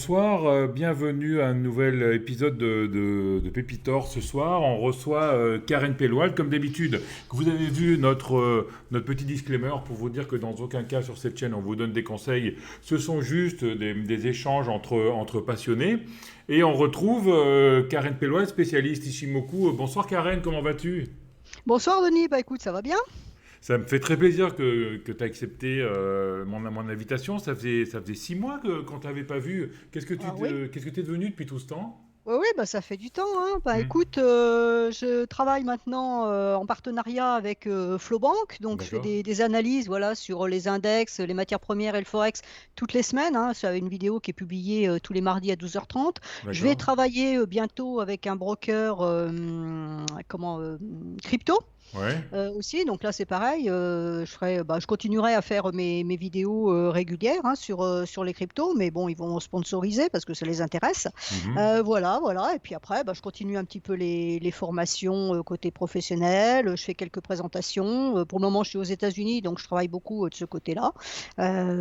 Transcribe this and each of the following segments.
bonsoir, bienvenue à un nouvel épisode de Pépitor. Ce soir, on reçoit Karen Pelloual, comme d'habitude. Vous avez vu notre petit disclaimer pour vous dire que dans aucun cas sur cette chaîne on vous donne des conseils, ce sont juste des échanges entre passionnés. Et on retrouve Karen Pelloual, spécialiste Ishimoku. Bonsoir Karen, comment vas-tu? Bonsoir Denis, bah écoute, ça va bien? Ça me fait très plaisir que tu as accepté mon invitation. Ça faisait 6 mois qu'on ne t'avait pas vu. Ah oui? Qu'est-ce que tu es devenu depuis tout ce temps? Oui, oui, bah ça fait du temps, hein. Bah Hmm. écoute, je travaille maintenant en partenariat avec Flobank, donc je fais D'accord. des analyses voilà, sur les index, les matières premières et le forex toutes les semaines, hein. C'est une vidéo qui est publiée tous les mardis à 12h30. Je vais D'accord. travailler bientôt avec un broker crypto. Ouais. Aussi, donc là c'est pareil, je continuerai à faire mes vidéos régulières hein, sur les cryptos, mais bon, ils vont sponsoriser parce que ça les intéresse. Mhm. Voilà, voilà. Et puis après, je continue un petit peu les formations côté professionnel. Je fais quelques présentations. Pour le moment, je suis aux États-Unis, donc je travaille beaucoup de ce côté-là.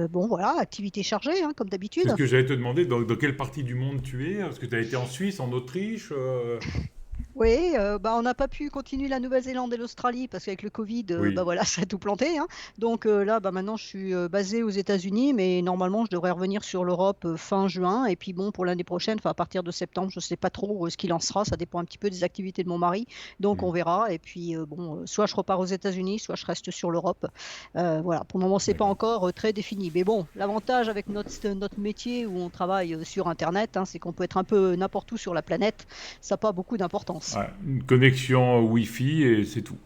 Bon, voilà, activité chargée, hein, comme C'est d'habitude. ce que j'allais te demander. Dans quelle partie du monde tu es? Parce que tu as été en Suisse, en Autriche. Oui, on n'a pas pu continuer la Nouvelle-Zélande et l'Australie parce qu'avec le Covid, Oui. voilà, ça a tout planté, hein. Donc là, maintenant, je suis basée aux États-Unis, mais normalement, je devrais revenir sur l'Europe fin juin. Et puis bon, pour l'année prochaine, enfin à partir de septembre, je ne sais pas trop ce qu'il en sera. Ça dépend un petit peu des activités de mon mari. Donc on Hmm. verra. Et puis soit je repars aux États-Unis, soit je reste sur l'Europe. Voilà, pour le moment, c'est pas D'accord. encore très défini. Mais bon, l'avantage avec notre métier où on travaille sur Internet, hein, c'est qu'on peut être un peu n'importe où sur la planète. Ça n'a pas beaucoup d'importance. Ouais. Une connexion Wi-Fi et c'est tout.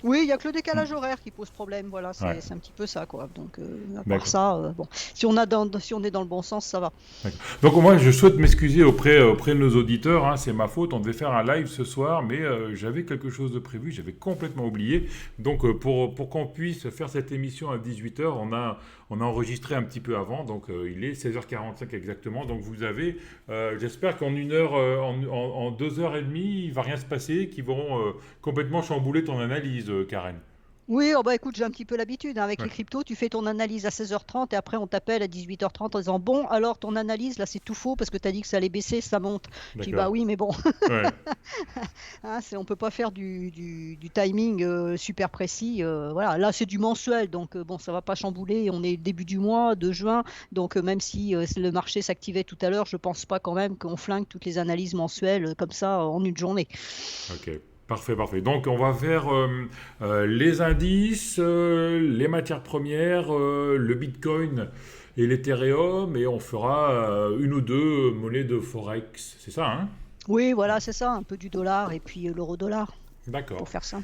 Oui, il y a que le décalage Hmm. horaire qui pose problème. Voilà, Ouais. c'est un petit peu ça, quoi. Donc, à part D'accord. ça, bon, si on est dans le bon sens, ça va. D'accord. Donc moi, je souhaite m'excuser auprès de nos auditeurs, hein, c'est ma faute, on devait faire un live ce soir, mais j'avais quelque chose de prévu, j'avais complètement oublié. Donc pour qu'on puisse faire cette émission à 18h, on a enregistré un petit peu avant, donc il est 16h45 exactement. Donc vous avez, j'espère qu'en une heure, en 2 heures et demie, il va rien se passer, qui vont complètement chambouler ton analyse, Karen. Oui, oh écoute, j'ai un petit peu l'habitude, hein. Avec les Ouais, cryptos, tu fais ton analyse à 16h30 et après on t'appelle à 18h30 en disant bon, alors ton analyse là c'est tout faux parce que tu as dit que ça allait baisser, ça monte. Je dis bah d'accord. oui, mais bon, Ouais. hein, on peut pas faire du timing super précis. Voilà, là c'est du mensuel, donc bon, ça va pas chambouler. On est début du mois de juin, donc même si le marché s'activait tout à l'heure, je pense pas quand même qu'on flingue toutes les analyses mensuelles comme ça en une journée. Ok, parfait, parfait. Donc on va faire les indices, les matières premières, le Bitcoin et l'Ethereum, et on fera une ou deux monnaies de Forex. C'est ça, hein? Oui, voilà, c'est ça, un peu du dollar et puis l'euro-dollar D'accord. pour faire ça.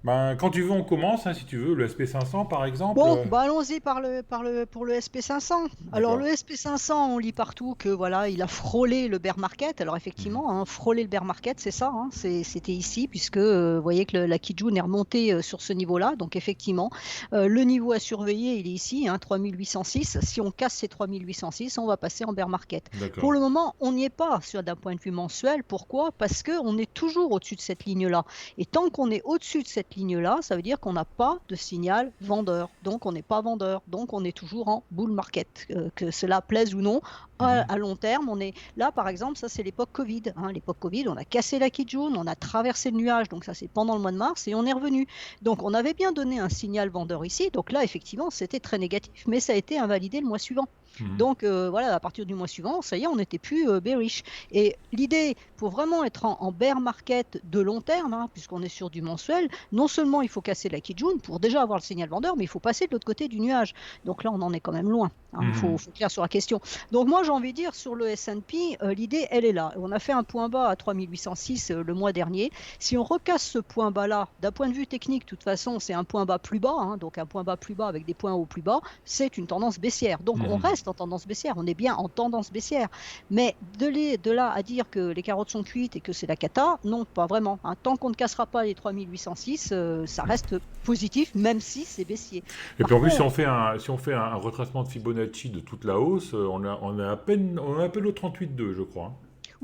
Ben, quand tu veux, on commence, hein, si tu veux, le SP 500 par exemple. Bon, allons-y pour le SP 500. Alors, D'accord. le SP 500, on lit partout que voilà, il a frôlé le bear market. Alors, Mhm. effectivement, hein, frôler le bear market, c'est ça, hein, c'était ici, puisque vous voyez que la Kijun est remontée sur ce niveau-là. Donc, effectivement, le niveau à surveiller, il est ici, hein, 3806. Si on casse ces 3806, on va passer en bear market. Pour D'accord. le moment, on n'y est pas d'un point de vue mensuel. Pourquoi? Parce qu'on est toujours au-dessus de cette ligne-là. Et tant qu'on est au-dessus de cette ligne-là, ça veut dire qu'on n'a pas de signal vendeur. Donc, on n'est pas vendeur. Donc, on est toujours en bull market. Que cela plaise ou non, Mhm. à long terme, on est là, par exemple, ça c'est l'époque Covid, hein. L'époque Covid, on a cassé la Kijun, on a traversé le nuage, donc ça c'est pendant le mois de mars, et on est revenu. Donc, on avait bien donné un signal vendeur ici. Donc là, effectivement, c'était très négatif, mais ça a été invalidé le mois suivant. Mhm. Donc voilà, à partir du mois suivant, ça y est, on n'était plus bearish. Et l'idée, pour vraiment être en bear market de long terme, hein, puisqu'on est sur du mensuel, non seulement il faut casser la Kijun pour déjà avoir le signal vendeur, mais il faut passer de l'autre côté du nuage. Donc là, on en est quand même loin, hein. Mhm. Faut clair sur la question. Donc moi, j'ai envie de dire, sur le S&P, l'idée, elle est là. On a fait un point bas à 3806 le mois dernier. Si on recasse ce point bas-là, d'un point de vue technique, de toute façon, c'est un point bas plus bas, hein, donc un point bas plus bas avec des points hauts plus bas, c'est une tendance baissière. Donc on Mhm. reste en tendance baissière, on est bien en tendance baissière. Mais de là à dire que les carottes sont cuites et que c'est la cata, non, pas vraiment, hein. Tant qu'on ne cassera pas les 3806, ça reste positif, même si c'est baissier. Et puis Par en plus, contre, si on fait un retracement de Fibonacci de toute la hausse, on a à peine au 38,2, je crois, hein.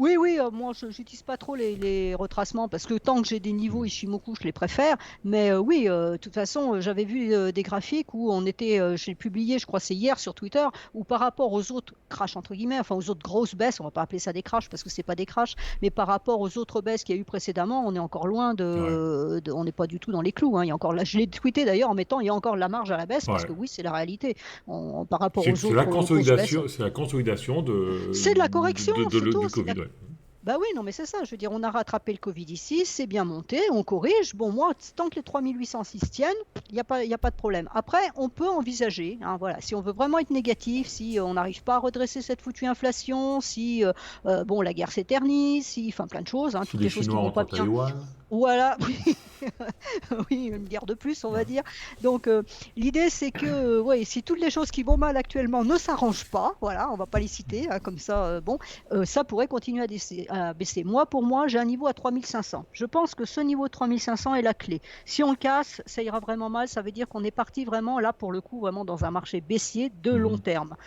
Oui, oui, moi je n'utilise pas trop les retracements parce que tant que j'ai des niveaux Ishimoku, je les préfère. Mais oui, de toute façon, j'avais vu des graphiques où j'ai publié, je crois c'est hier sur Twitter, où par rapport aux autres crash entre guillemets, enfin aux autres grosses baisses, on va pas appeler ça des crashs parce que c'est pas des crashs, mais par rapport aux autres baisses qu'il y a eu précédemment, on est encore loin Ouais. on n'est pas du tout dans les clous, hein. Il y a encore là, je l'ai tweeté d'ailleurs en mettant, il y a encore de la marge à la baisse parce Ouais. que oui, c'est la réalité. Par rapport aux C'est la autres grosses baisses, consolidation, c'est la consolidation c'est de la correction, c'est tout. du Covid. Ouais. Bah oui, non, mais c'est ça. Je veux dire, on a rattrapé le Covid ici, c'est bien monté, on corrige. Bon, moi, tant que les 3806 tiennent, il y a pas de problème. Après, on peut envisager, hein, voilà, si on veut vraiment être négatif, si on n'arrive pas à redresser cette foutue inflation, si bon, la guerre s'éternise, si, enfin, plein de choses, hein, Si toutes les les choses qui Chinois vont entrent pas à bien. Taïwan. Voilà, oui, oui, une guerre de plus, on va dire. Donc, l'idée, c'est que, ouais, si toutes les choses qui vont mal actuellement ne s'arrangent pas, voilà, on va pas les citer, hein, comme ça, bon, ça pourrait continuer à baisser. Moi, pour moi, j'ai un niveau à 3500. Je pense que ce niveau de 3500 est la clé. Si on le casse, ça ira vraiment mal. Ça veut dire qu'on est parti vraiment, là, pour le coup, vraiment dans un marché baissier de long terme.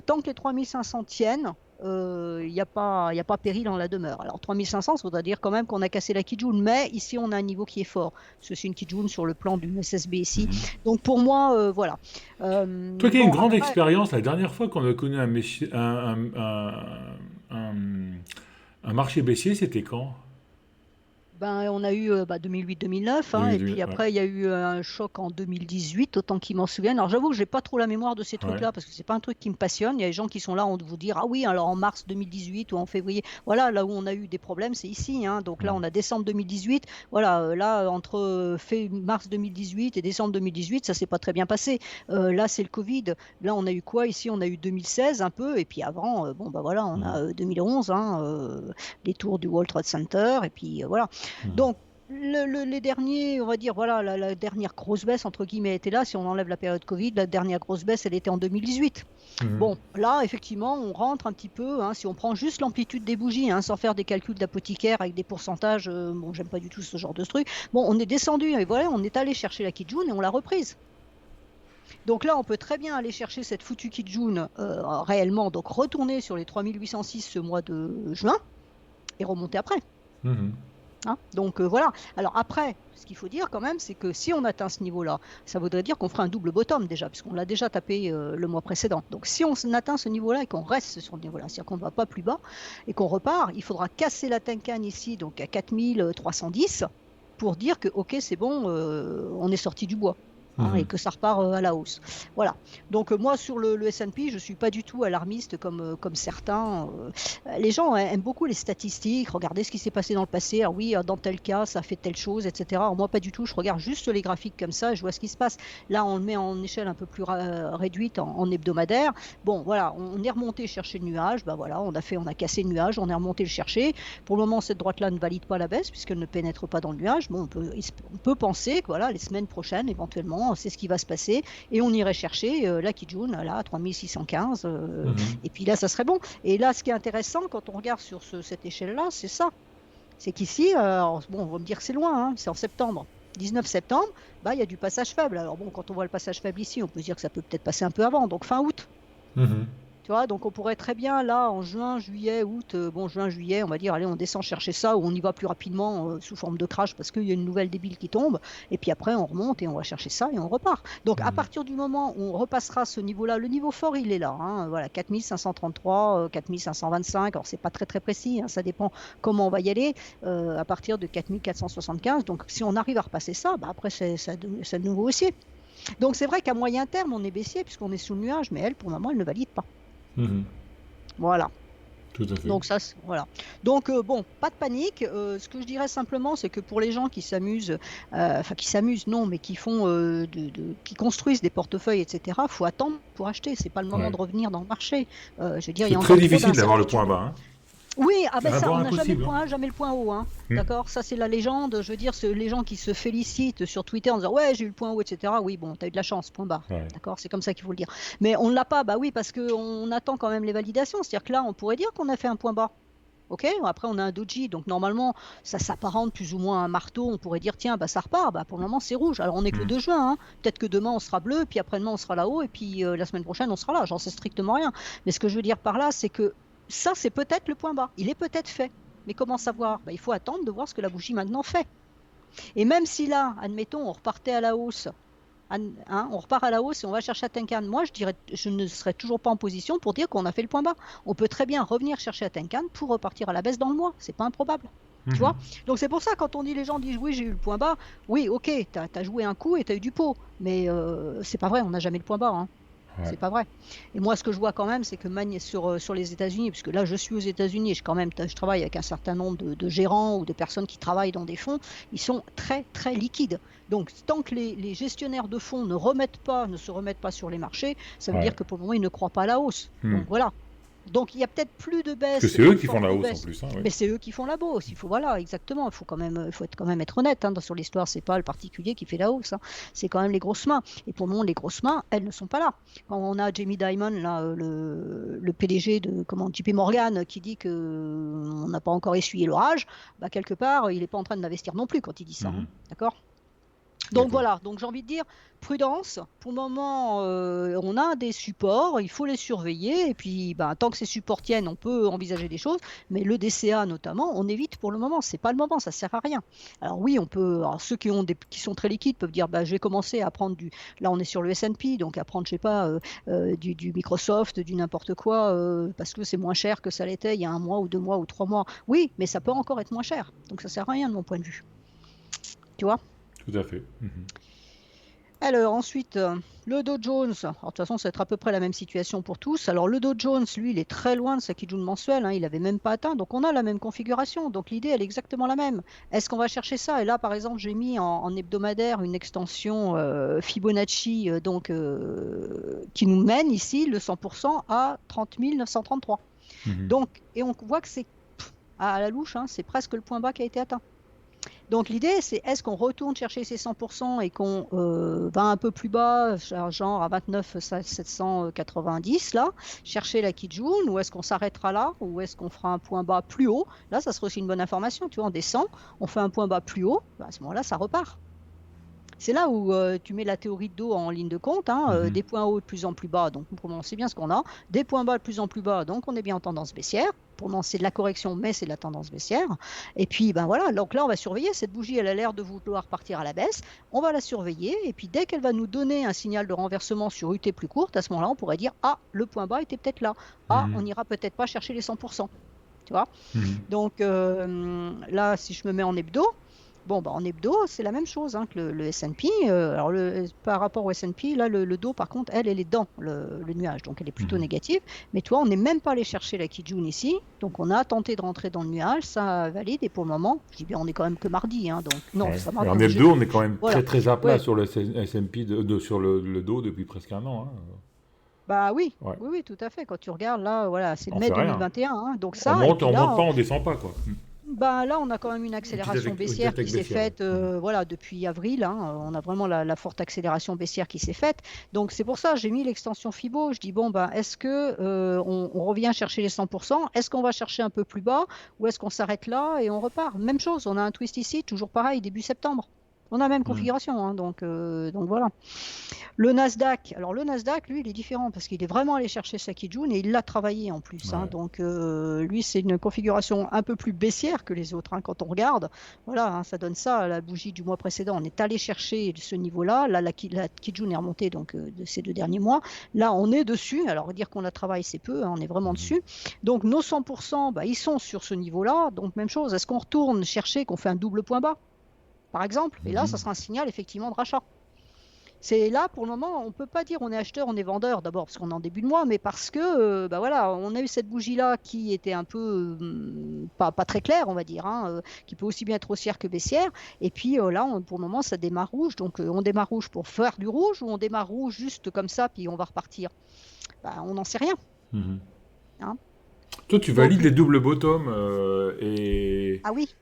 Tant que les 3500 tiennent, il n'y a pas péril en la demeure. Alors 3500, ça voudrait dire quand même qu'on a cassé la Kijun, mais ici on a un niveau qui est fort, parce que c'est une Kijun sur le plan d'une SSB ici. Donc pour moi, voilà. Toi qui as une Bon, grande après, expérience, la dernière fois qu'on a connu un- un marché baissier, c'était quand? ben, on a eu 2008-2009, hein, et puis Ouais. après il y a eu un choc en 2018, autant qu'ils m'en souviennent. Alors j'avoue que j'ai pas trop la mémoire de ces Ouais. trucs-là parce que c'est pas un truc qui me passionne. Il y a des gens qui sont là, on vous dire ah oui, alors en mars 2018 ou en février, voilà, là où on a eu des problèmes, c'est ici, hein. Donc là on a décembre 2018, voilà, là entre mars 2018 et décembre 2018, ça s'est pas très bien passé. Là c'est le Covid. Là on a eu quoi ici? On a eu 2016 un peu, et puis avant, bon bah voilà, on a 2011, hein, les tours du World Trade Center, et puis voilà. Donc, les derniers, on va dire, voilà, la dernière grosse baisse, entre guillemets, était là. Si on enlève la période Covid, la dernière grosse baisse, elle était en 2018. Bon, là, effectivement, on rentre un petit peu, hein, si on prend juste l'amplitude des bougies, hein, sans faire des calculs d'apothicaire avec des pourcentages, bon, j'aime pas du tout ce genre de truc. Bon, on est descendu, et voilà, on est allé chercher la Kijun et on l'a reprise. Donc là, on peut très bien aller chercher cette foutue Kijun réellement, donc retourner sur les 3806 ce mois de juin et remonter après. Hein, donc voilà. Alors après, ce qu'il faut dire quand même, c'est que si on atteint ce niveau-là, ça voudrait dire qu'on ferait un double bottom déjà, puisqu'on l'a déjà tapé le mois précédent. Donc si on atteint ce niveau-là et qu'on reste sur ce niveau-là, c'est-à-dire qu'on ne va pas plus bas et qu'on repart, il faudra casser la Tenkan ici, donc à 4310, pour dire que ok, c'est bon, on est sorti du bois. Hein, et que ça repart à la hausse. Voilà. Donc moi sur le S&P, je suis pas du tout alarmiste comme certains. Les gens aiment beaucoup les statistiques. Regardez ce qui s'est passé dans le passé. Alors oui, dans tel cas, ça fait telle chose, etc. Alors moi pas du tout. Je regarde juste les graphiques comme ça et je vois ce qui se passe. Là, on le met en échelle un peu plus réduite, en hebdomadaire. Bon, voilà, on est remonté chercher le nuage. Ben voilà, on a cassé le nuage, on est remonté le chercher. Pour le moment, cette droite-là ne valide pas la baisse puisqu'elle ne pénètre pas dans le nuage. Bon, on peut penser que voilà, les semaines prochaines, éventuellement, c'est ce qui va se passer et on irait chercher la Kijun là à 3615 et puis là ça serait bon. Et là ce qui est intéressant quand on regarde sur cette échelle là, c'est ça, c'est qu'ici bon, on va me dire que c'est loin, hein, c'est en septembre, 19 septembre, bah il y a du passage faible. Alors bon, quand on voit le passage faible ici, on peut se dire que ça peut peut-être passer un peu avant, donc fin août. Tu vois, donc on pourrait très bien, là, en juin, juillet, août, bon, juin, juillet, on va dire, allez, on descend chercher ça, ou on y va plus rapidement sous forme de crash parce qu'il y a une nouvelle débile qui tombe, et puis après, on remonte et on va chercher ça et on repart. Donc, à partir du moment où on repassera ce niveau-là, le niveau fort, il est là, hein, voilà, 4533, 4525, alors c'est pas très très précis, hein, ça dépend comment on va y aller, à partir de 4475, donc si on arrive à repasser ça, bah, après, c'est de nouveau haussier. Donc, c'est vrai qu'à moyen terme, on est baissier puisqu'on est sous le nuage, mais elle, pour le moment, elle ne valide pas. Voilà. Tout à fait. Donc ça, voilà. Donc bon, pas de panique. Ce que je dirais simplement, c'est que pour les gens qui s'amusent, enfin qui s'amusent, non, mais qui font, qui construisent des portefeuilles, etc. Faut attendre pour acheter. C'est pas le moment de revenir dans le marché. Je veux dire, il y a c'est encore très trop difficile d'avoir le d'incertitudes. point bas. Hein. Oui, ah ben ça, on n'a jamais Impossible. le point A, jamais le point haut, hein. Hmm. D'accord? Ça, c'est la légende. Je veux dire, les gens qui se félicitent sur Twitter en disant ouais, j'ai eu le point haut, etc. Oui, bon, t'as eu de la chance, point barre. Ouais. D'accord? C'est comme ça qu'il faut le dire. Mais on ne l'a pas, bah oui, parce qu'on attend quand même les validations. C'est-à-dire que là, on pourrait dire qu'on a fait un point bas. Ok, après on a un doji, donc normalement ça s'apparente plus ou moins à un marteau. On pourrait dire tiens, bah ça repart. Bah pour le moment c'est rouge. Alors on est que le 2 juin. Hein. Peut-être que demain on sera bleu, puis après-demain on sera là-haut, et puis la semaine prochaine on sera là. J'en sais strictement rien. Mais ce que je veux dire par là, c'est que ça c'est peut-être le point bas. Il est peut-être fait. Mais comment savoir? Il faut attendre de voir ce que la bougie maintenant fait. Et même si là, admettons, on repartait à la hausse, on repart à la hausse et on va chercher à Tenkan. Moi, je ne serais toujours pas en position pour dire qu'on a fait le point bas. On peut très bien revenir chercher à Tenkan pour repartir à la baisse dans le mois. C'est pas improbable. Tu vois? Donc c'est pour ça quand les gens disent oui j'ai eu le point bas, oui ok, t'as joué un coup et t'as eu du pot, mais c'est pas vrai, on n'a jamais le point bas, hein. Ouais. C'est pas vrai. Et moi ce que je vois quand même c'est que sur les États-Unis, puisque là je suis aux États-Unis et je travaille avec un certain nombre de gérants ou de personnes qui travaillent dans des fonds, ils sont très très liquides. Donc tant que les gestionnaires de fonds ne se remettent pas sur les marchés, ça veut Ouais. dire que pour le moment ils ne croient pas à la hausse. Donc voilà. Donc il y a peut-être plus de baisse. Parce que c'est eux qui font la hausse en plus. Hein, ouais. Mais c'est eux qui font la hausse. Voilà, exactement. Il faut quand même être honnête. Hein, sur l'histoire, c'est pas le particulier qui fait la hausse. Hein. C'est quand même les grosses mains. Et pour le moment, les grosses mains, elles ne sont pas là. Quand on a Jamie Dimon, là, le PDG de JP Morgan, qui dit qu'on n'a pas encore essuyé l'orage, quelque part, il n'est pas en train d'investir non plus quand il dit ça. Hein, d'accord ? Donc voilà, donc j'ai envie de dire, prudence, pour le moment on a des supports, il faut les surveiller, et puis tant que ces supports tiennent, on peut envisager des choses, mais le DCA notamment, on évite pour le moment, c'est pas le moment, ça sert à rien. Alors oui, ceux qui sont très liquides peuvent dire, je vais commencer à prendre là on est sur le S&P, donc à prendre, je sais pas, du Microsoft, du n'importe quoi, parce que c'est moins cher que ça l'était il y a 1 mois ou 2 mois ou 3 mois. Oui, mais ça peut encore être moins cher, donc ça sert à rien de mon point de vue. Tu vois ? Tout à fait. Alors ensuite, le Dow Jones, alors, de toute façon ça va être à peu près la même situation pour tous. Alors le Dow Jones, lui, il est très loin de sa Kijun mensuelle, hein, il n'avait même pas atteint, donc on a la même configuration, donc l'idée elle est exactement la même. Est-ce qu'on va chercher ça? Et là par exemple j'ai mis en hebdomadaire une extension Fibonacci qui nous mène ici le 100% à 30 933. Donc, et on voit que c'est à la louche, hein, c'est presque le point bas qui a été atteint. Donc l'idée, c'est est-ce qu'on retourne chercher ces 100% et qu'on va un peu plus bas, genre à 29 790 là, chercher la Kijun, ou est-ce qu'on s'arrêtera là, ou est-ce qu'on fera un point bas plus haut? Là, ça serait aussi une bonne information. Tu vois, on descend, on fait un point bas plus haut, à ce moment-là, ça repart. C'est là où tu mets la théorie de dos en ligne de compte, hein, des points hauts de plus en plus bas, donc pour le moment c'est bien ce qu'on a, des points bas de plus en plus bas, donc on est bien en tendance baissière. Pour le moment c'est de la correction, mais c'est de la tendance baissière. Et puis voilà, donc là on va surveiller, cette bougie elle a l'air de vouloir partir à la baisse, on va la surveiller, et puis dès qu'elle va nous donner un signal de renversement sur UT plus courte, à ce moment-là on pourrait dire, ah, le point bas était peut-être là, on n'ira peut-être pas chercher les 100%, tu vois. Donc là, si je me mets en hebdo, en hebdo, c'est la même chose que le S&P. Alors, par rapport au S&P, là, le dos, par contre, elle est dans le nuage, donc elle est plutôt négative. Mais toi, on n'est même pas allé chercher la Kijun ici, donc on a tenté de rentrer dans le nuage, ça valide, et pour le moment, je dis bien, on est quand même que mardi, donc non, ça marche. En hebdo, on est quand même très à plat sur le S&P, sur le dos depuis presque 1 an. Oui, tout à fait. Quand tu regardes, là, voilà, c'est mai 2021, donc ça... On monte pas, on descend pas, quoi. Là, on a quand même une accélération baissière qui s'est faite depuis avril. On a vraiment la forte accélération baissière qui s'est faite. Donc, c'est pour ça que j'ai mis l'extension Fibo. Je dis, est-ce qu'on revient chercher les 100%? Est-ce qu'on va chercher un peu plus bas? Ou est-ce qu'on s'arrête là et on repart? Même chose, on a un twist ici, toujours pareil, début septembre. On a la même configuration, donc voilà. Le Nasdaq, alors le Nasdaq, lui, il est différent parce qu'il est vraiment allé chercher sa Kijun et il l'a travaillé en plus. Donc lui, c'est une configuration un peu plus baissière que les autres. Quand on regarde, voilà, ça donne ça à la bougie du mois précédent. On est allé chercher ce niveau-là. Là, la Kijun est remontée donc, de ces 2 derniers mois. Là, on est dessus. Alors, dire qu'on la travaille, c'est peu. On est vraiment dessus. Donc, nos 100%, ils sont sur ce niveau-là. Donc, même chose. Est-ce qu'on retourne chercher, qu'on fait un double point bas, par exemple? Et là, ça sera un signal effectivement de rachat. C'est là, pour le moment, on ne peut pas dire on est acheteur, on est vendeur, d'abord parce qu'on est en début de mois, mais parce que voilà, on a eu cette bougie-là qui était un peu pas très claire, on va dire, qui peut aussi bien être haussière que baissière. Et puis là, pour le moment, ça démarre rouge. Donc on démarre rouge pour faire du rouge ou on démarre rouge juste comme ça, puis on va repartir. On n'en sait rien. Toi, tu valides les doubles bottoms Ah oui.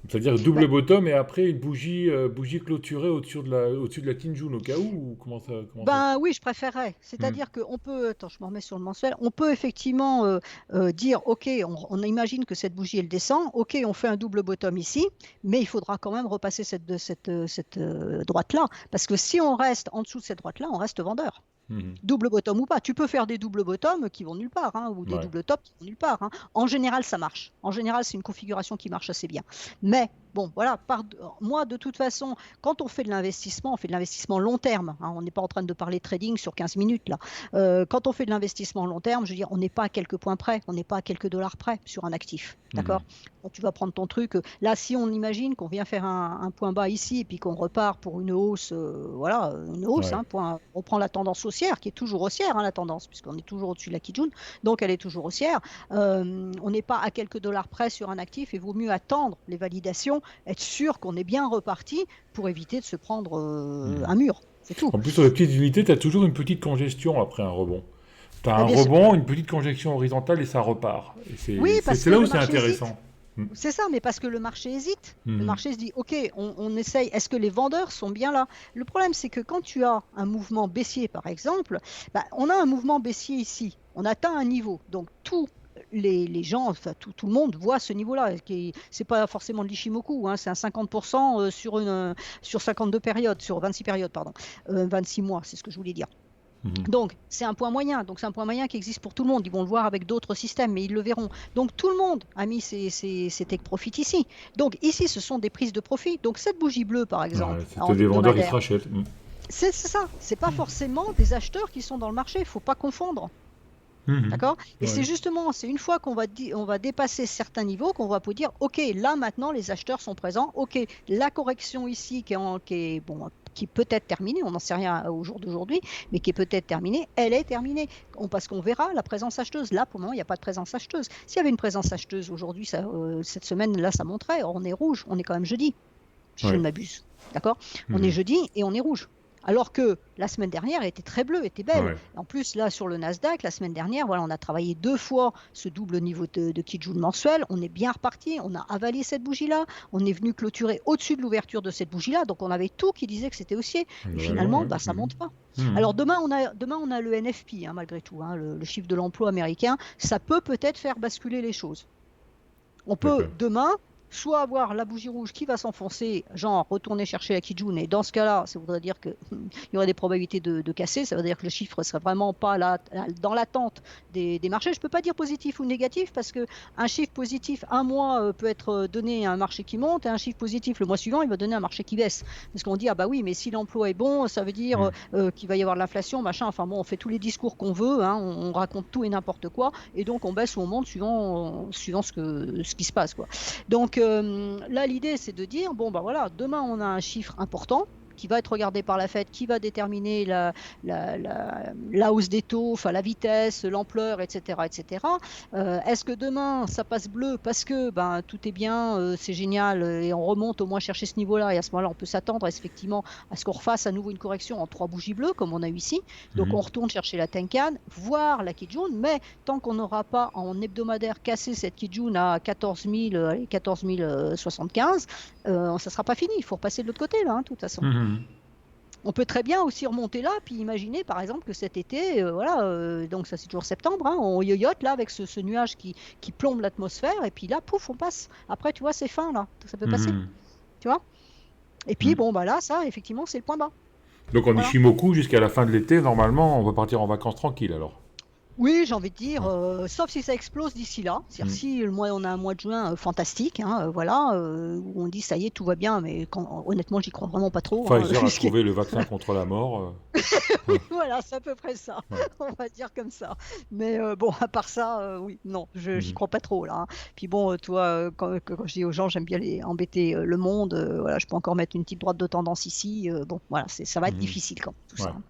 C'est-à-dire double bottom et après une bougie clôturée au-dessus de la Kijun au cas où, ou comment ça oui, je préférerais. C'est-à-dire qu'on peut, attends, je me remets sur le mensuel, on peut effectivement dire, ok, on imagine que cette bougie elle descend, ok, on fait un double bottom ici, mais il faudra quand même repasser cette droite-là, parce que si on reste en dessous de cette droite-là, on reste vendeur. Mhm. Double bottom ou pas. Tu peux faire des double bottom qui vont nulle part, hein, ou des Ouais. double top qui vont nulle part, hein. En général, ça marche. En général, c'est une configuration qui marche assez bien. Mais bon, voilà, moi, de toute façon, quand on fait de l'investissement, on fait de l'investissement long terme, hein. On n'est pas en train de parler trading sur 15 minutes, là. Quand on fait de l'investissement long terme, je veux dire, on n'est pas à quelques points près, on n'est pas à quelques dollars près sur un actif. D'accord? Mhm. Quand tu vas prendre ton truc, là, si on imagine qu'on vient faire un point bas ici et puis qu'on repart pour une hausse, voilà, une hausse, Ouais. hein, on prend la tendance haussière, qui est toujours haussière, hein, la tendance, puisqu'on est toujours au-dessus de la Kijun, donc elle est toujours haussière. On n'est pas à quelques dollars près sur un actif et vaut mieux attendre les validations, être sûr qu'on est bien reparti pour éviter de se prendre Mhm. un mur. C'est tout. En plus, sur les petites unités, tu as toujours une petite congestion après un rebond. Tu as Ah, un bien sûr. rebond, une petite congestion horizontale et ça repart. Et Oui, parce c'est que là où le c'est marché hésite. intéressant. Mhm. C'est ça, mais parce que le marché hésite. Le Mhm. marché se dit, OK, on essaye, est-ce que les vendeurs sont bien là? Le problème, c'est que quand tu as un mouvement baissier, par exemple, bah, on a un mouvement baissier ici. On atteint un niveau. Donc, tous les gens, enfin, tout le monde voit ce niveau-là. C'est pas forcément de l'Ishimoku, hein, c'est un 50% sur 52 périodes, sur 26 périodes, pardon. 26 mois, c'est ce que je voulais dire. Mhm. Donc, c'est un point moyen. Donc, c'est un point moyen qui existe pour tout le monde. Ils vont le voir avec d'autres systèmes, mais ils le verront. Donc, tout le monde a mis ses take profit ici. Donc, ici, ce sont des prises de profit. Donc, cette bougie bleue, par Ouais, exemple, c'était en des vendeurs qui se hebdomadaire, rachètent. Mhm. c'est ça. C'est pas forcément des acheteurs qui sont dans le marché. Il ne faut pas confondre. Mhm. D'accord? Et Ouais. c'est justement, c'est une fois on va dépasser certains niveaux qu'on va pouvoir dire, OK, là maintenant les acheteurs sont présents, OK, la correction ici bon, qui peut être terminée, on n'en sait rien au jour d'aujourd'hui, mais qui est peut-être terminée, elle est terminée. Parce qu'on verra la présence acheteuse. Là, pour le moment, il n'y a pas de présence acheteuse. S'il y avait une présence acheteuse aujourd'hui, cette semaine, là, ça montrait, on est rouge, on est quand même jeudi, si je Ouais. ne m'abuse. D'accord? On est Mhm. jeudi et on est rouge. Alors que la semaine dernière était très bleue, était belle. Ouais. En plus, là, sur le Nasdaq, la semaine dernière, voilà, on a travaillé 2 fois ce double niveau de Kijun mensuel. On est bien reparti. On a avalé cette bougie-là. On est venu clôturer au-dessus de l'ouverture de cette bougie-là. Donc, on avait tout qui disait que c'était haussier. Et Globalement, finalement, ouais. bah, ça ne Mhm. monte pas. Mhm. Alors, demain, on a le NFP, hein, malgré tout, hein, le chiffre de l'emploi américain. Ça peut peut-être faire basculer les choses. On peut D'accord. demain soit avoir la bougie rouge qui va s'enfoncer, genre retourner chercher la Kijun, et dans ce cas-là, ça voudrait dire qu'il y aurait des probabilités de casser, ça veut dire que le chiffre serait vraiment pas là, dans l'attente des marchés. Je ne peux pas dire positif ou négatif, parce qu'un chiffre positif un mois peut être donné à un marché qui monte, et un chiffre positif le mois suivant, il va donner un marché qui baisse. Parce qu'on dit, ah bah oui, mais si l'emploi est bon, ça veut dire Mhm. qu'il va y avoir de l'inflation, machin, enfin bon, on fait tous les discours qu'on veut, hein, on raconte tout et n'importe quoi, et donc on baisse ou on monte suivant ce qui se passe, quoi. Donc là, l'idée, c'est de dire, bon, bah voilà, demain, on a un chiffre important qui va être regardé par la Fed, qui va déterminer la hausse des taux, enfin la vitesse, l'ampleur, etc. etc. Est-ce que demain, ça passe bleu parce que ben, tout est bien, c'est génial, et on remonte au moins chercher ce niveau-là, et à ce moment-là, on peut s'attendre effectivement à ce qu'on refasse à nouveau une correction en 3 bougies bleues, comme on a eu ici. Donc, Mhm. on retourne chercher la Tenkan, voire la Kijun, mais tant qu'on n'aura pas en hebdomadaire cassé cette Kijun à 14 075, ça ne sera pas fini. Il faut repasser de l'autre côté, là, hein, de toute façon. Mhm. On peut très bien aussi remonter là, puis imaginer par exemple que cet été, voilà, donc ça c'est toujours septembre, hein, on yoyote là avec ce nuage qui plombe l'atmosphère, et puis là, pouf, on passe. Après, tu vois, c'est fin là, ça peut passer, Mhm. tu vois. Et puis Mhm. bon, bah là, ça, effectivement, c'est le point bas. Donc en Voilà. Ishimoku, jusqu'à la fin de l'été, normalement, on va partir en vacances tranquille alors. Oui, j'ai envie de dire, Ouais. sauf si ça explose d'ici là. C'est-à-dire Mhm. si on a un mois de juin fantastique, hein, voilà, où on dit ça y est, tout va bien, mais honnêtement, j'y crois vraiment pas trop, hein, Pfizer a trouvé le vaccin contre la mort. Ouais. voilà, c'est à peu près ça, Ouais. on va dire comme ça. Mais bon, à part ça, oui, non, j'y Mhm. crois pas trop là, hein. Puis bon, toi, quand je dis aux gens, j'aime bien embêter le monde, voilà, je peux encore mettre une petite droite de tendance ici, bon, voilà, ça va être Mhm. difficile quand même, tout ça, Ouais. hein.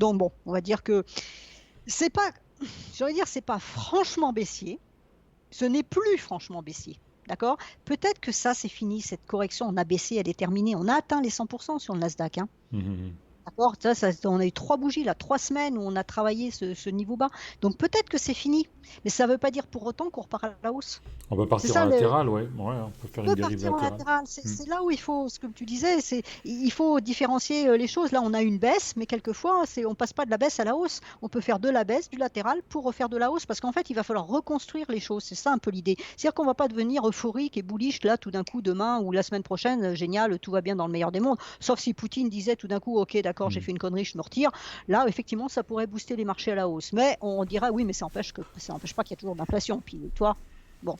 Donc bon, on va dire que c'est pas, j'allais dire, c'est pas franchement baissier, ce n'est plus franchement baissier. D'accord? Peut-être que ça, c'est fini, cette correction, on a baissé, elle est terminée. On a atteint les 100% sur le Nasdaq, hein. Mhm. D'accord? On a eu 3 bougies, là, 3 semaines où on a travaillé ce niveau bas. Donc peut-être que c'est fini, mais ça ne veut pas dire pour autant qu'on repart à la hausse. On va C'est partir en ça le, latéral, ouais. Ouais, on peut faire une peut dérive partir en latérale. latéral. Mhm. C'est là où il faut, ce que tu disais, il faut différencier les choses. Là, on a une baisse, mais quelquefois, on passe pas de la baisse à la hausse. On peut faire de la baisse, du latéral, pour refaire de la hausse, parce qu'en fait, il va falloir reconstruire les choses. C'est ça un peu l'idée. C'est-à-dire qu'on va pas devenir euphorique et bullish là tout d'un coup demain ou la semaine prochaine, génial, tout va bien dans le meilleur des mondes. Sauf si Poutine disait tout d'un coup, ok, d'accord, j'ai fait une connerie, je me retire. Là, effectivement, ça pourrait booster les marchés à la hausse. Mais on dira, oui, mais ça n'empêche pas qu'il y a toujours de l'inflation. Puis, toi, bon.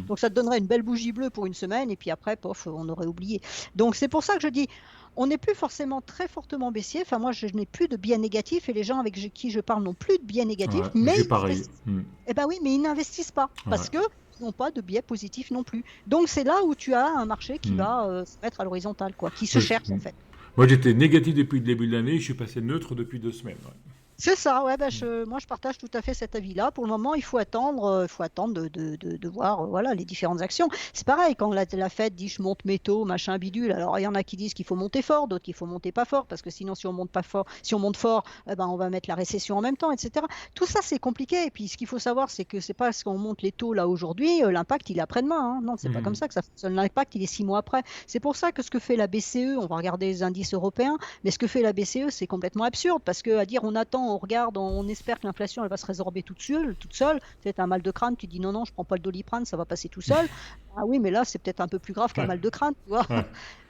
Donc, ça te donnerait une belle bougie bleue pour une semaine, et puis après, pof, on aurait oublié. Donc, c'est pour ça que je dis, on n'est plus forcément très fortement baissier. Enfin, moi, je n'ai plus de biais négatifs, et les gens avec qui je parle n'ont plus de biais négatifs, mais j'ai pareil. eh ben oui, mais ils n'investissent pas parce que ils n'ont pas de biais positifs non plus. Donc, c'est là où tu as un marché qui va se mettre à l'horizontale, quoi, qui se cherche en fait. Moi, j'étais négatif depuis le début de l'année, je suis passé neutre depuis 2 semaines. C'est ça, ouais, moi je partage tout à fait cet avis-là. Pour le moment, il faut attendre de voir voilà, les différentes actions. C'est pareil, quand la Fed dit je monte métaux, machin bidule, alors il y en a qui disent qu'il faut monter fort, d'autres qu'il faut monter pas fort, parce que sinon si on monte pas fort, si on monte fort, on va mettre la récession en même temps, etc. Tout ça c'est compliqué. Et puis ce qu'il faut savoir, c'est que c'est pas parce qu'on monte les taux là aujourd'hui, l'impact il est après-demain. Hein. Non, c'est pas comme ça que ça fonctionne. L'impact il est 6 mois après. C'est pour ça que ce que fait la BCE, on va regarder les indices européens, mais ce que fait la BCE c'est complètement absurde, parce que à dire on attend, on regarde, on espère que l'inflation elle va se résorber toute seule. C'est un mal de crâne, tu dis non, je prends pas le Doliprane, ça va passer tout seul. Ah oui, mais là c'est peut-être un peu plus grave qu'un mal de crâne, tu vois.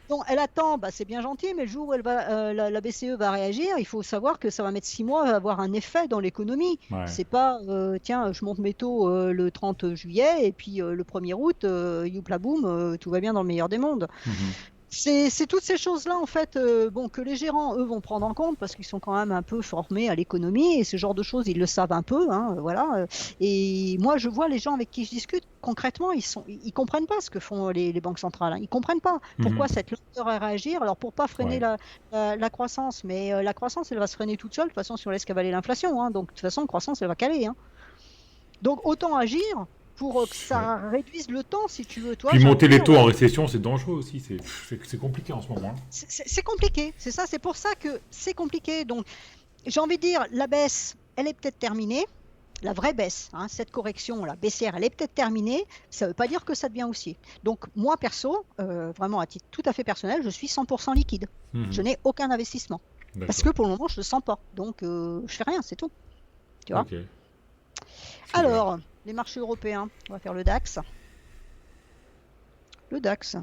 Donc elle attend, c'est bien gentil, mais le jour où la BCE va réagir, il faut savoir que ça va mettre 6 mois à avoir un effet dans l'économie. C'est pas, tiens, je monte mes taux le 30 juillet et puis le 1er août, youpla boum, tout va bien dans le meilleur des mondes. C'est toutes ces choses-là en fait que les gérants eux vont prendre en compte parce qu'ils sont quand même un peu formés à l'économie et ce genre de choses ils le savent un peu voilà. Et moi je vois les gens avec qui je discute concrètement ils comprennent pas ce que font les banques centrales, hein. Ils comprennent pas pourquoi cette lenteur à réagir, alors pour pas freiner la croissance, mais la croissance elle va se freiner toute seule de toute façon si on laisse cavaler l'inflation, hein. Donc de toute façon la croissance elle va caler, hein. Donc autant agir pour que ça réduise le temps, si tu veux. Toi, puis monter les taux en récession, c'est dangereux aussi. C'est compliqué en ce moment. C'est compliqué, c'est ça. C'est pour ça que c'est compliqué. Donc, j'ai envie de dire, la baisse, elle est peut-être terminée. La vraie baisse, hein, cette correction, la baissière, elle est peut-être terminée. Ça ne veut pas dire que ça devient haussier. Donc, moi, perso, vraiment à titre tout à fait personnel, je suis 100% liquide. Je n'ai aucun investissement. Parce que pour le moment, je ne le sens pas. Donc, je ne fais rien, c'est tout. Tu vois ? Alors... les marchés européens, on va faire le DAX. Le DAX.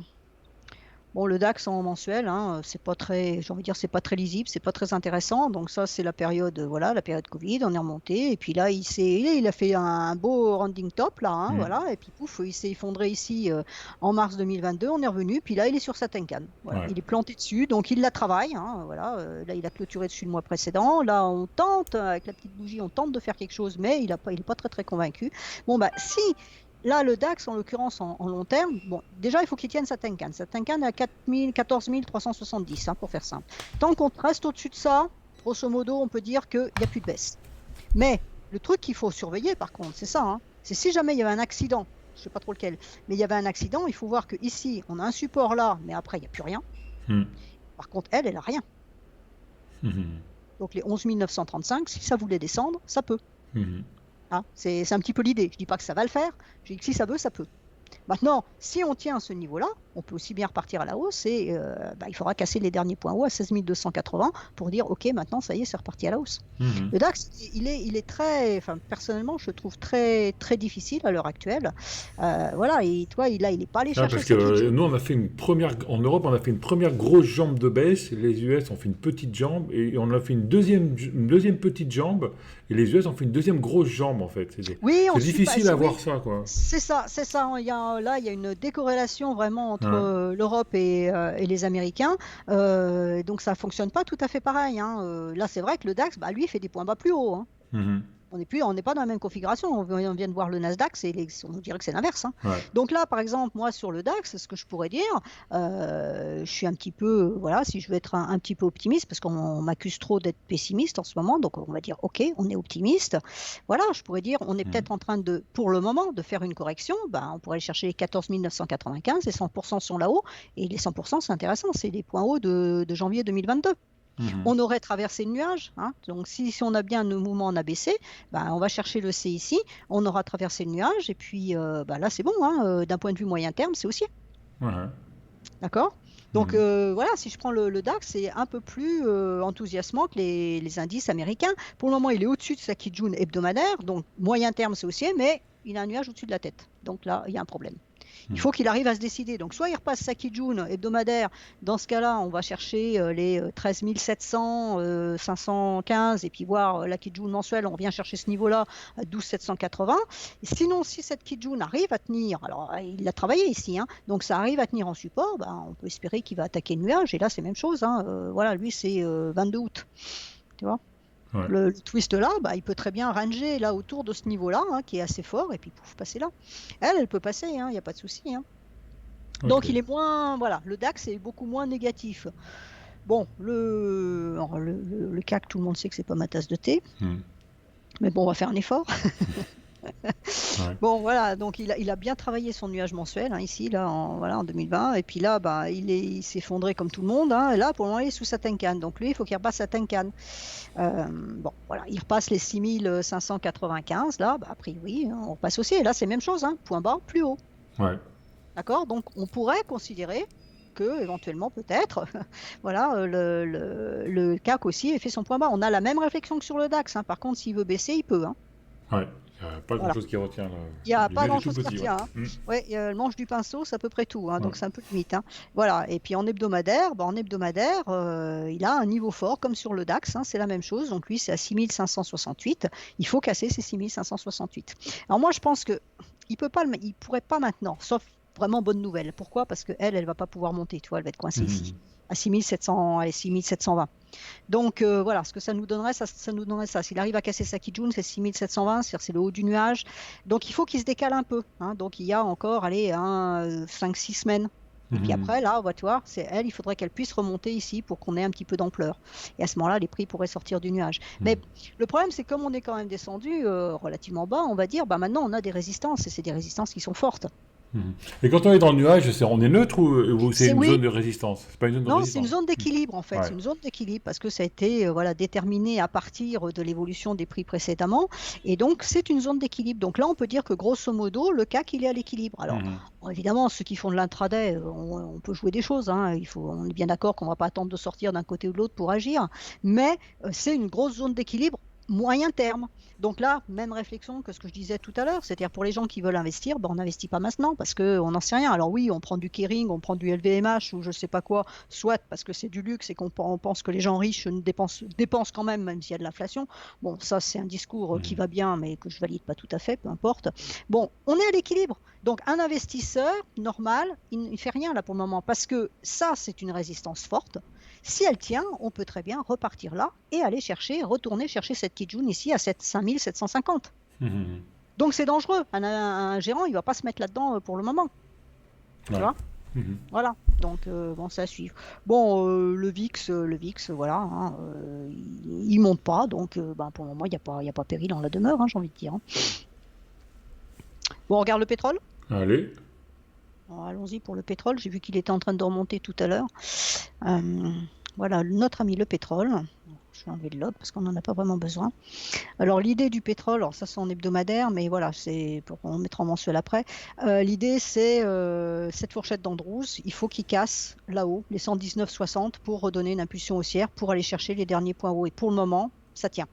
Bon, le DAX en mensuel, hein, c'est pas très, j'ai envie de dire, c'est pas très lisible, c'est pas très intéressant. Donc ça, c'est la période, la période Covid, on est remonté. Et puis là, il a fait un beau rounding top là, hein, voilà. Et puis pouf, il s'est effondré ici en mars 2022. On est revenu. Puis là, il est sur sa Tenkan. Voilà. Il est planté dessus, donc il la travaille. Hein, voilà. Là, il a clôturé dessus le mois précédent. Là, on tente avec la petite bougie, on tente de faire quelque chose, mais il est pas très très convaincu. Bon si. Là, le DAX, en l'occurrence, en long terme, déjà, il faut qu'il tienne sa Tenkan. Sa Tenkan est à 14 370, hein, pour faire simple. Tant qu'on reste au-dessus de ça, grosso modo, on peut dire qu'il n'y a plus de baisse. Mais le truc qu'il faut surveiller, par contre, c'est ça. Hein, c'est si jamais il y avait un accident, je ne sais pas trop lequel, mais il y avait un accident, il faut voir qu'ici, on a un support là, mais après, il n'y a plus rien. Par contre, elle n'a rien. Donc, les 11 935, si ça voulait descendre, ça peut. C'est un petit peu l'idée. Je ne dis pas que ça va le faire, je dis que si ça veut, ça peut. Maintenant, si on tient à ce niveau-là, on peut aussi bien repartir à la hausse et il faudra casser les derniers points hauts à 16 280 pour dire ok, maintenant ça y est, c'est reparti à la hausse. Le DAX, il est très, personnellement, je le trouve très très difficile à l'heure actuelle. Voilà, et toi, il n'est pas allé chercher. Parce que nous, on a fait en Europe, on a fait une première grosse jambe de baisse. Les US ont fait une petite jambe et on a fait une deuxième petite jambe. Et les US ont fait une deuxième grosse jambe en fait. C'est difficile à voir ça, quoi. C'est ça. Il y a une décorrélation vraiment entre l'Europe et les Américains. Donc ça fonctionne pas tout à fait pareil. Hein. Là, c'est vrai que le DAX, lui, il fait des points bas plus hauts. Hein. On n'est pas dans la même configuration. On vient de voir le Nasdaq, on dirait que c'est l'inverse. Hein. Donc là, par exemple, moi sur le DAX, ce que je pourrais dire, je suis un petit peu, si je veux être un petit peu optimiste, parce qu'on m'accuse trop d'être pessimiste en ce moment, donc on va dire ok, on est optimiste. Voilà, je pourrais dire, on est peut-être en train pour le moment, de faire une correction. On pourrait aller chercher les 14 995, les 100% sont là-haut, et les 100% c'est intéressant, c'est les points hauts de janvier 2022. On aurait traversé le nuage, hein. Donc si on a bien un mouvement en ABC, on va chercher le C ici, on aura traversé le nuage et puis là c'est bon, hein, d'un point de vue moyen terme c'est haussier. D'accord. Donc si je prends le DAX, c'est un peu plus enthousiasmant que les indices américains. Pour le moment il est au-dessus de sa Kijun hebdomadaire, donc moyen terme c'est haussier, mais il a un nuage au-dessus de la tête, donc là il y a un problème. Il faut qu'il arrive à se décider. Donc, soit il repasse sa Kijun hebdomadaire. Dans ce cas-là, on va chercher les 13 700, 515 et puis voir la Kijun mensuelle. On vient chercher ce niveau-là à 12 780. Et sinon, si cette Kijun arrive à tenir, alors il l'a travaillé ici, hein, donc ça arrive à tenir en support, ben, on peut espérer qu'il va attaquer le nuage. Et là, c'est la même chose. Hein, voilà, lui, c'est 22 août. Tu vois? Ouais. Le twist là, bah, il peut très bien ranger là autour de ce niveau-là, hein, qui est assez fort, et puis pouf, passer là. Elle peut passer, il n'y a pas de souci. Hein. Donc Ok. il est moins, voilà, le DAX est beaucoup moins négatif. Bon, le CAC, tout le monde sait que c'est pas ma tasse de thé, mais bon, on va faire un effort. Ouais. Bon, voilà, donc il a bien travaillé son nuage mensuel, hein, ici, là, en 2020, et puis là, bah, il s'est effondré comme tout le monde, hein, et là, pour le moment, il est sous sa Tenkan, donc lui, il faut qu'il repasse sa Tenkan. Bon, voilà, il repasse les 6595, là, bah, a priori, hein, on repasse aussi, et là, c'est la même chose, hein, point bas, plus haut. Ouais. D'accord? Donc, on pourrait considérer que, éventuellement, peut-être, voilà, le CAC aussi ait fait son point bas. On a la même réflexion que sur le DAX, hein. Par contre, s'il veut baisser, il peut, hein. Ouais. Il n'y a pas Voilà. grand-chose qui retient. Il n'y a Le pas nuage est tout grand-chose qui petit. retient. Ouais. Hein. Ouais, le manche du pinceau, c'est à peu près tout. Hein, donc, Ouais. c'est un peu limite. Hein. Voilà. Et puis, en hebdomadaire, il a un niveau fort, comme sur le DAX. Hein, c'est la même chose. Donc, lui, c'est à 6568. Il faut casser ces 6568. Alors, moi, je pense qu'il ne pourrait pas maintenant, sauf vraiment bonne nouvelle. Pourquoi? Parce qu'elle ne va pas pouvoir monter. Tu vois, elle va être coincée ici, à 6700, allez, 6720. Donc voilà, ce que ça nous donnerait, ça nous donnerait ça. S'il arrive à casser sa Kijun, c'est 6720, c'est le haut du nuage. Donc il faut qu'il se décale un peu. Hein. Donc il y a encore, allez, 5-6 semaines. Et puis après, là, on va voir, c'est elle, il faudrait qu'elle puisse remonter ici pour qu'on ait un petit peu d'ampleur. Et à ce moment-là, les prix pourraient sortir du nuage. Mais le problème, c'est que comme on est quand même descendu relativement bas, on va dire, bah maintenant on a des résistances, et c'est des résistances qui sont fortes. Et quand on est dans le nuage, on est neutre ou c'est une Oui. zone de résistance? C'est pas une zone de Non, c'est résistance. une zone d'équilibre en fait. Ouais. C'est une zone d'équilibre parce que ça a été voilà, déterminé à partir de l'évolution des prix précédemment. Et donc, c'est une zone d'équilibre. Donc là, on peut dire que grosso modo, le CAC, il est à l'équilibre. Alors, bon, évidemment, ceux qui font de l'intraday, on peut jouer des choses. Hein. On est bien d'accord qu'on ne va pas attendre de sortir d'un côté ou de l'autre pour agir. Mais c'est une grosse zone d'équilibre moyen terme. Donc là, même réflexion que ce que je disais tout à l'heure, c'est-à-dire pour les gens qui veulent investir, ben on n'investit pas maintenant parce qu'on n'en sait rien. Alors oui, on prend du Kering, on prend du LVMH ou je ne sais pas quoi, soit parce que c'est du luxe et qu'on pense que les gens riches dépensent quand même s'il y a de l'inflation. Bon, ça c'est un discours qui va bien, mais que je valide pas tout à fait, peu importe. Bon, on est à l'équilibre. Donc un investisseur normal, il ne fait rien là pour le moment parce que ça, c'est une résistance forte. Si elle tient, on peut très bien repartir là et aller retourner chercher cette Kijun ici à 5750. Donc c'est dangereux. Un gérant, il ne va pas se mettre là-dedans pour le moment. Tu vois? Voilà. Donc bon, c'est à suivre. Bon, le VIX, voilà, hein, il monte pas. Donc pour le moment, il n'y a pas péril en la demeure, hein, j'ai envie de dire. Hein. Bon, on regarde le pétrole. Allez. Alors, allons-y pour le pétrole. J'ai vu qu'il était en train de remonter tout à l'heure. Voilà, notre ami le pétrole. Je vais enlever le log parce qu'on n'en a pas vraiment besoin. Alors, l'idée du pétrole, alors ça c'est en hebdomadaire, mais voilà, c'est pour on mettra en mensuel après. L'idée, c'est cette fourchette d'Andrews. Il faut qu'il casse là-haut, les 119,60 pour redonner une impulsion haussière, pour aller chercher les derniers points hauts. Et pour le moment, ça tient.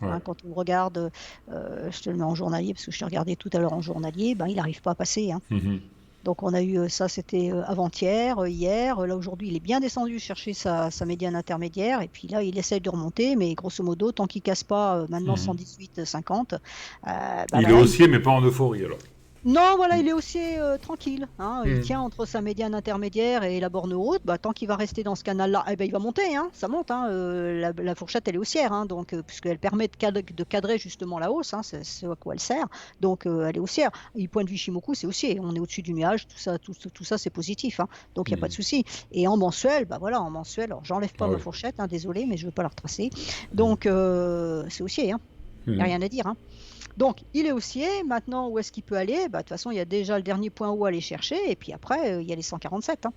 Ouais. Hein, quand on regarde, je te le mets en journalier parce que je t'ai regardé tout à l'heure en journalier, il n'arrive pas à passer. Hein. Donc on a eu ça, c'était avant-hier, hier. Là aujourd'hui, il est bien descendu chercher sa médiane intermédiaire et puis là, il essaye de remonter, mais grosso modo, tant qu'il casse pas maintenant 118,50. Il est haussier, mais pas en euphorie alors. Non, voilà, il est haussier tranquille. Hein, il tient entre sa médiane intermédiaire et la borne haute. Tant qu'il va rester dans ce canal-là, il va monter. Hein, ça monte. Hein, la fourchette, elle est haussière. Hein, donc, puisqu'elle permet de cadrer justement la hausse. Hein, c'est à quoi elle sert. Donc, elle est haussière. Et point de vue Shimoku, c'est haussier. On est au-dessus du nuage. Tout ça c'est positif. Hein, donc, il n'y a pas de souci. Et en mensuel, en mensuel, alors j'enlève pas ma fourchette. Hein, désolé, mais je ne veux pas la retracer. Donc, c'est haussier. Hein, il n'y a rien à dire. Hein. Donc, il est haussier. Maintenant, où est-ce qu'il peut aller? De toute façon, il y a déjà le dernier point haut à aller chercher. Et puis après, il y a les 147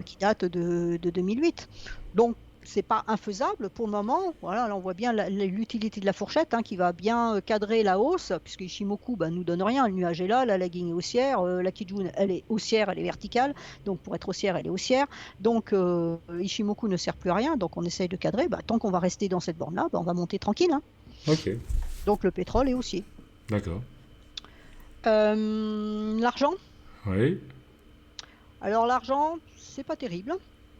qui datent de 2008. Donc, ce n'est pas infaisable pour le moment. Voilà, là, on voit bien l'utilité de la fourchette qui va bien cadrer la hausse, puisque Ishimoku ne nous donne rien. Le nuage est là, la lagging est haussière. La Kijun, elle est haussière, elle est verticale. Donc, pour être haussière, elle est haussière. Donc, Ishimoku ne sert plus à rien. Donc, on essaye de cadrer. Tant qu'on va rester dans cette borne-là, on va monter tranquille. Hein. Ok. Donc le pétrole est haussier. D'accord. L'argent? Oui. Alors l'argent, c'est pas terrible.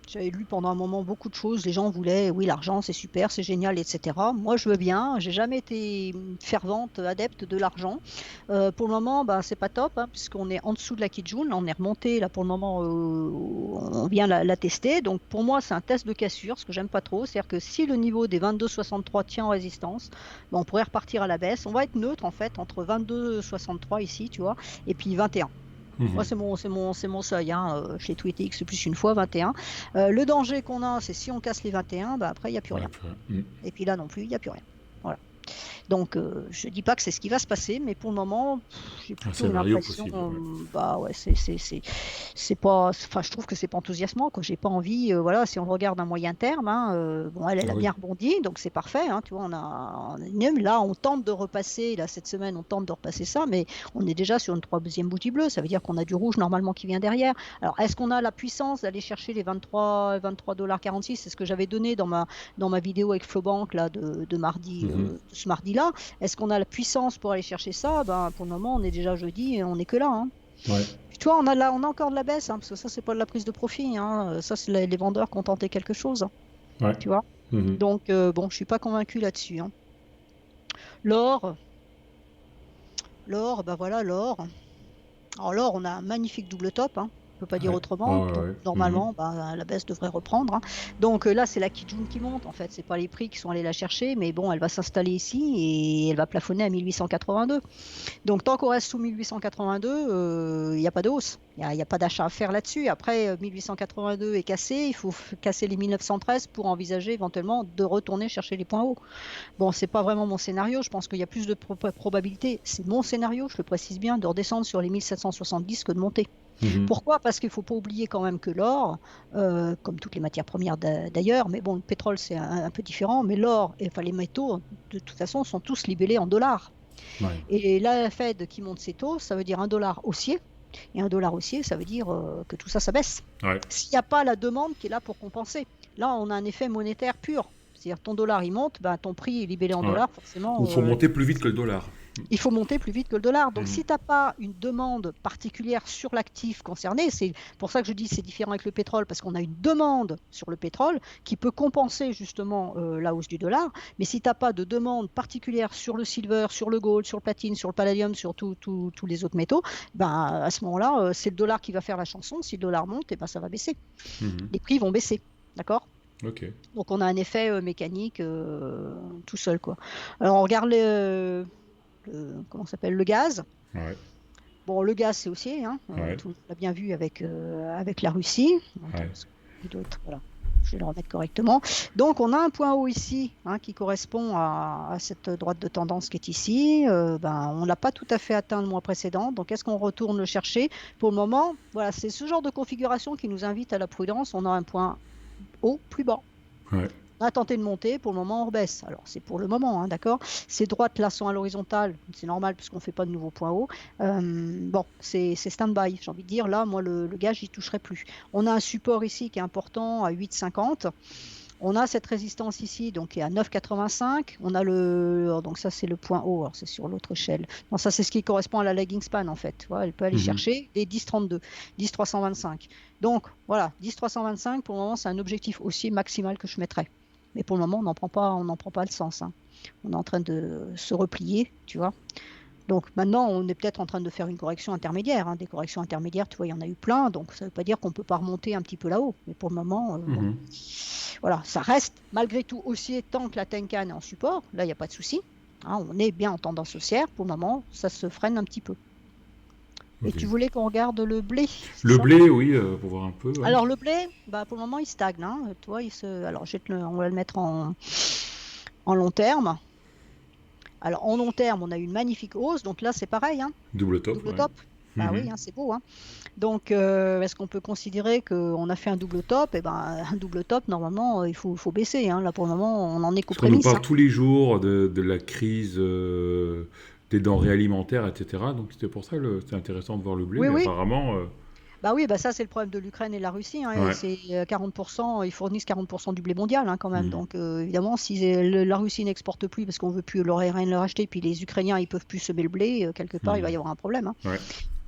J'avais lu pendant un moment beaucoup de choses. Les gens voulaient, oui, l'argent, c'est super, c'est génial, etc. Moi, je veux bien. J'ai jamais été fervente adepte de l'argent. Pour le moment, bah, c'est pas top, hein, puisqu'on est en dessous de la Kijun. Là, on est remonté. Là, pour le moment, on vient la tester. Donc, pour moi, c'est un test de cassure, ce que j'aime pas trop. C'est-à-dire que si le niveau des 22,63 tient en résistance, bah, on pourrait repartir à la baisse. On va être neutre, en fait, entre 22,63 ici, tu vois, et puis 21. Moi, Mhm. c'est mon seuil. Hein. Je l'ai tweeté X plus une fois, 21. Le danger qu'on a, c'est si on casse les 21, bah, après, il n'y a plus Ouais, rien. puis, ouais. Et puis là non plus, il n'y a plus rien. Voilà. Donc, je ne dis pas que c'est ce qui va se passer, mais pour le moment, j'ai Un plutôt scénario l'impression, possible. Ouais. bah ouais, c'est pas, enfin, je trouve que c'est pas enthousiasmant, quoi. J'ai pas envie, voilà, si on regarde un moyen terme, hein, bon, elle Ah a oui. bien rebondi, donc c'est parfait, hein, tu vois, là, on tente de repasser, là, cette semaine, on tente de repasser ça, mais on est déjà sur une troisième bougie bleue, ça veut dire qu'on a du rouge normalement qui vient derrière. Alors, est-ce qu'on a la puissance d'aller chercher les 23,46 $? C'est ce que j'avais donné dans ma vidéo avec Flobank, là, de mardi, Mhm. de ce mardi-là. Est-ce qu'on a la puissance pour aller chercher ça? Ben, pour le moment, on est déjà jeudi et on n'est que là. Hein. Ouais. Puis toi, on a encore de la baisse, hein, parce que ça, c'est pas de la prise de profit. Hein. Ça, c'est les vendeurs qui ont tenté quelque chose. Hein, Ouais. tu vois? Mhm. Donc, bon, je suis pas convaincu là-dessus. Hein. L'or, l'or, bah voilà, l'or. Alors l'or, on a un magnifique double top, hein. On ne peut pas dire Ouais. Ouais, autrement. ouais, Donc ouais. Mhm. normalement, bah, la baisse devrait reprendre. Hein. Donc là, c'est la Kijun qui monte. En fait, c'est pas les prix qui sont allés la chercher, mais bon, elle va s'installer ici et elle va plafonner à 1882. Donc tant qu'on reste sous 1882, il n'y a pas de hausse. Il n'y a pas d'achat à faire là-dessus. Après, 1882 est cassé. Il faut casser les 1913 pour envisager éventuellement de retourner chercher les points hauts. Bon, c'est pas vraiment mon scénario. Je pense qu'il y a plus de probabilité. C'est mon scénario, je le précise bien, de redescendre sur les 1770 que de monter. Mhm. Pourquoi? Parce qu'il ne faut pas oublier quand même que l'or, comme toutes les matières premières d'ailleurs, mais bon, le pétrole c'est un peu différent, mais l'or, et enfin les métaux, de toute façon, sont tous libellés en dollars. Ouais. Et la Fed qui monte ses taux, ça veut dire un dollar haussier. Et un dollar haussier, ça veut dire que tout ça, ça baisse. Ouais. S'il n'y a pas la demande qui est là pour compenser, là, on a un effet monétaire pur. C'est-à-dire ton dollar, il monte, ben, ton prix est libellé en Ouais. dollars, Ou forcément, faut monter plus vite que le dollar. il faut monter plus vite que le dollar. Donc, Mhm. si tu n'as pas une demande particulière sur l'actif concerné, c'est pour ça que je dis que c'est différent avec le pétrole, parce qu'on a une demande sur le pétrole qui peut compenser justement la hausse du dollar. Mais si tu n'as pas de demande particulière sur le silver, sur le gold, sur le platine, sur le palladium, sur tous les autres métaux, ben, à ce moment-là, c'est le dollar qui va faire la chanson. Si le dollar monte, et ben, ça va baisser. Mhm. Les prix vont baisser. D'accord? Ok. Donc, on a un effet mécanique tout seul, quoi. Alors, on regarde comment ça s'appelle, le gaz. Ouais. Bon, le gaz, c'est haussier, hein. Ouais. Tout le monde l'a bien vu avec la Russie. Attends, Ouais. ce que d'autre, voilà. Je vais le remettre correctement. Donc, on a un point haut ici, hein, qui correspond à cette droite de tendance qui est ici. Ben, on ne l'a pas tout à fait atteint le mois précédent. Donc, est-ce qu'on retourne le chercher? Pour le moment, voilà, c'est ce genre de configuration qui nous invite à la prudence. On a un point haut plus bas. Ouais. On a tenté de monter, pour le moment on rebaisse. Alors c'est pour le moment, hein, d'accord. Ces droites là sont à l'horizontale, c'est normal puisqu'on ne fait pas de nouveaux points hauts. Bon, c'est stand-by, j'ai envie de dire. Là, moi, le gaz, j'y toucherai plus. On a un support ici qui est important à 8,50. On a cette résistance ici, donc qui est à 9,85. On a donc ça c'est le point haut, alors c'est sur l'autre échelle. Non, ça c'est ce qui correspond à la lagging span en fait. Tu vois, elle peut aller Mhm. chercher les 10,32, 10,325. Donc voilà, 10,325 pour le moment c'est un objectif haussier maximal que je mettrai. Mais pour le moment on n'en prend pas le sens. Hein. On est en train de se replier, tu vois. Donc maintenant, on est peut-être en train de faire une correction intermédiaire. Hein. Des corrections intermédiaires, tu vois, il y en a eu plein. Donc ça ne veut pas dire qu'on ne peut pas remonter un petit peu là-haut. Mais pour le moment, bon. Mhm. Voilà, ça reste malgré tout haussier tant que la Tenkan est en support. Là, il n'y a pas de souci. Hein, on est bien en tendance haussière. Pour le moment, ça se freine un petit peu. Et Ok. tu voulais qu'on regarde le blé, c'est Le ça? blé, oui, pour voir un peu. Ouais. Alors le blé, bah, pour le moment, il stagne. Hein. Toi, alors, on va le mettre en long terme. Alors en long terme, on a eu une magnifique hausse. Donc là, c'est pareil. Hein. Double top, Double ouais. top. Bah Mhm. oui, hein, c'est beau. Hein. Donc, est-ce qu'on peut considérer qu'on a fait un double top? Eh ben, un double top, normalement, il faut baisser. Hein. Là, pour le moment, on en est qu'aux Parce qu'on nous prémices. parle Hein. tous les jours de la crise des denrées alimentaires, etc. Donc c'était pour ça c'était intéressant de voir le blé, Oui, mais oui. apparemment, Bah oui, bah ça, c'est le problème de l'Ukraine et de la Russie. Hein, et ouais. c'est 40%, ils fournissent 40% du blé mondial hein, quand même. Mhm. Donc, évidemment, si la Russie n'exporte plus parce qu'on veut plus rien leur acheter, puis les Ukrainiens, ils peuvent plus semer le blé, quelque part, il va Mhm. y avoir un problème. Hein. Ouais.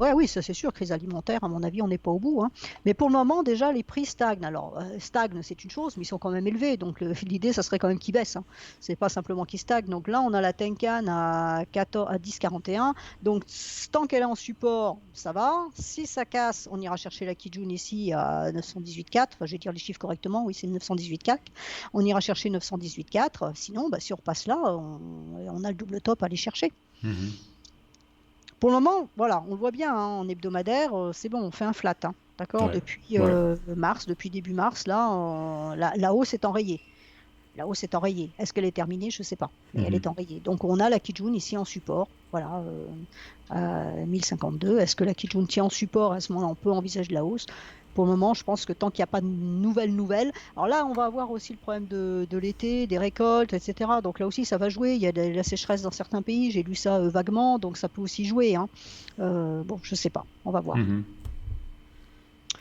Ouais, oui, ça c'est sûr, crise alimentaire, à mon avis, on n'est pas au bout, hein. Mais pour le moment, déjà, les prix stagnent. Alors, stagnent, c'est une chose, mais ils sont quand même élevés. Donc, l'idée, ça serait quand même qu'ils baissent, hein. C'est pas simplement qu'ils stagnent. Donc là, on a la Tenkan à 14, à 10,41. Donc, tant qu'elle est en support, ça va. Si ça casse, on ira chercher la Kijun ici à 918,4. Enfin, je vais dire les chiffres correctement. Oui, c'est 918,4. On ira chercher 918,4. Sinon, bah, si on repasse là, on a le double top à aller chercher. Mhm. Pour le moment, voilà, on le voit bien, hein, en hebdomadaire, c'est bon, on fait un flat, hein, d'accord, Ouais, depuis ouais. mars, depuis début mars, là, la hausse est enrayée. La hausse est enrayée. Est-ce qu'elle est terminée? Je ne sais pas, mais elle Mhm. est enrayée. Donc on a la Kijun ici en support, voilà, à 1052. Est-ce que la Kijun tient en support? À ce moment-là, on peut envisager de la hausse. Pour le moment, je pense que tant qu'il n'y a pas de nouvelles. Alors là, on va avoir aussi le problème de l'été, des récoltes, etc. Donc là aussi, ça va jouer. Il y a de la sécheresse dans certains pays. J'ai lu ça vaguement, donc ça peut aussi jouer, hein. Bon, je ne sais pas. On va voir. Mhm.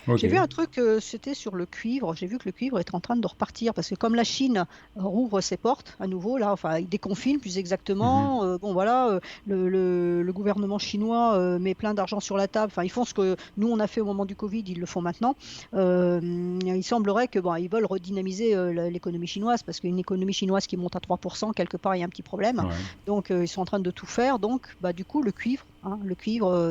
Ok. J'ai vu un truc, c'était sur le cuivre. J'ai vu que le cuivre est en train de repartir parce que comme la Chine rouvre ses portes à nouveau, là, enfin, il déconfine plus Mhm. exactement. Bon, voilà, le gouvernement chinois met plein d'argent sur la table. Enfin, ils font ce que nous on a fait au moment du Covid, ils le font maintenant. Il semblerait que bon, ils veulent redynamiser l'économie chinoise parce qu'une économie chinoise qui monte à 3%, quelque part, il y a un petit problème. Ouais. Donc, ils sont en train de tout faire. Donc, bah, du coup, le cuivre, hein,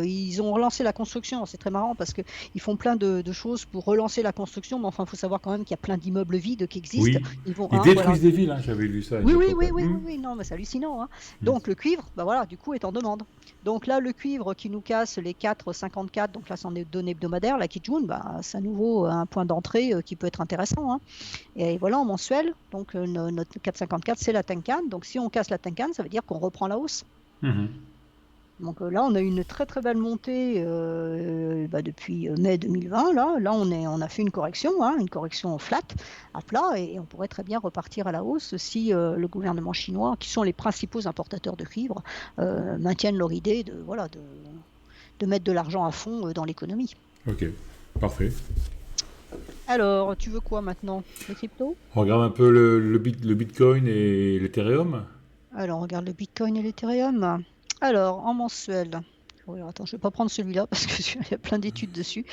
ils ont relancé la construction. C'est très marrant parce que ils font plein de choses pour relancer la construction, mais enfin, il faut savoir quand même qu'il y a plein d'immeubles vides qui existent. Oui. Ils vont, Ils hein, voilà. détruisent des villes, hein, j'avais lu ça à une Oui, oui, époque. oui, Ouais. oui, oui, Mhm. oui, non, mais c'est hallucinant, hein. Mhm. Donc le cuivre, bah voilà, du coup, est en demande. Donc là, le cuivre qui nous casse les 4,54, donc là, c'en est données hebdomadaires, la Kijun, bah, c'est à nouveau un point d'entrée qui peut être intéressant, hein. Et voilà, en mensuel, donc notre 4,54, c'est la Tenkan. Donc si on casse la Tenkan, ça veut dire qu'on reprend la hausse. Mhm. Donc là, on a eu une très très belle montée bah, depuis mai 2020. Là on a fait une correction flat, à plat, et on pourrait très bien repartir à la hausse si le gouvernement chinois, qui sont les principaux importateurs de cuivre, maintiennent leur idée voilà, de mettre de l'argent à fond dans l'économie. Ok. Parfait. Alors, tu veux quoi maintenant? Les cryptos? On regarde un peu le Bitcoin et l'Ethereum. Alors, on regarde le Bitcoin et l'Ethereum. Alors, en mensuel. Oui, attends, je ne vais pas prendre celui-là parce qu'il y a plein d'études dessus.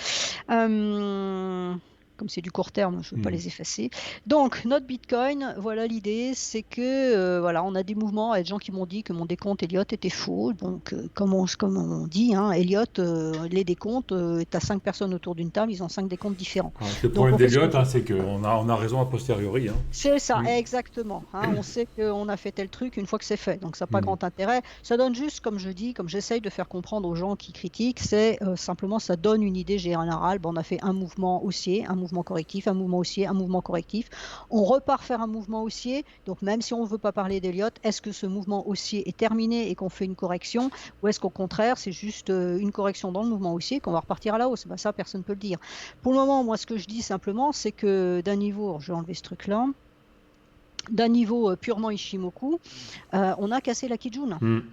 Euh, Comme c'est du court terme, je ne veux pas Mhm. les effacer. Donc, notre Bitcoin, voilà l'idée, c'est que voilà, on a des mouvements, il y a des gens qui m'ont dit que mon décompte Elliott était faux. Donc, comme on dit, hein, Elliott, les décomptes, tu as 5 personnes autour d'une table, ils ont 5 décomptes différents. Ouais, c'est le Donc, problème on fait ce qu'on d'Eliott, hein, veut. c'est qu'on a raison a posteriori. Hein. C'est ça, Mhm. exactement, hein. On sait qu'on a fait tel truc une fois que c'est fait, donc ça n'a pas Mhm. grand intérêt. Ça donne juste, comme je dis, comme j'essaye de faire comprendre aux gens qui critiquent, c'est simplement ça donne une idée générale. Bon, on a fait un mouvement haussier, un mouvement correctif, un mouvement haussier, un mouvement correctif. On repart faire un mouvement haussier, donc même si on ne veut pas parler d'Elliott, est-ce que ce mouvement haussier est terminé et qu'on fait une correction, ou est-ce qu'au contraire, c'est juste une correction dans le mouvement haussier qu'on va repartir à la hausse? Ben, ça, personne ne peut le dire. Pour le moment, moi, ce que je dis simplement, c'est que d'un niveau, je vais enlever ce truc-là, d'un niveau purement Ishimoku, on a cassé la Kijun. Mhm.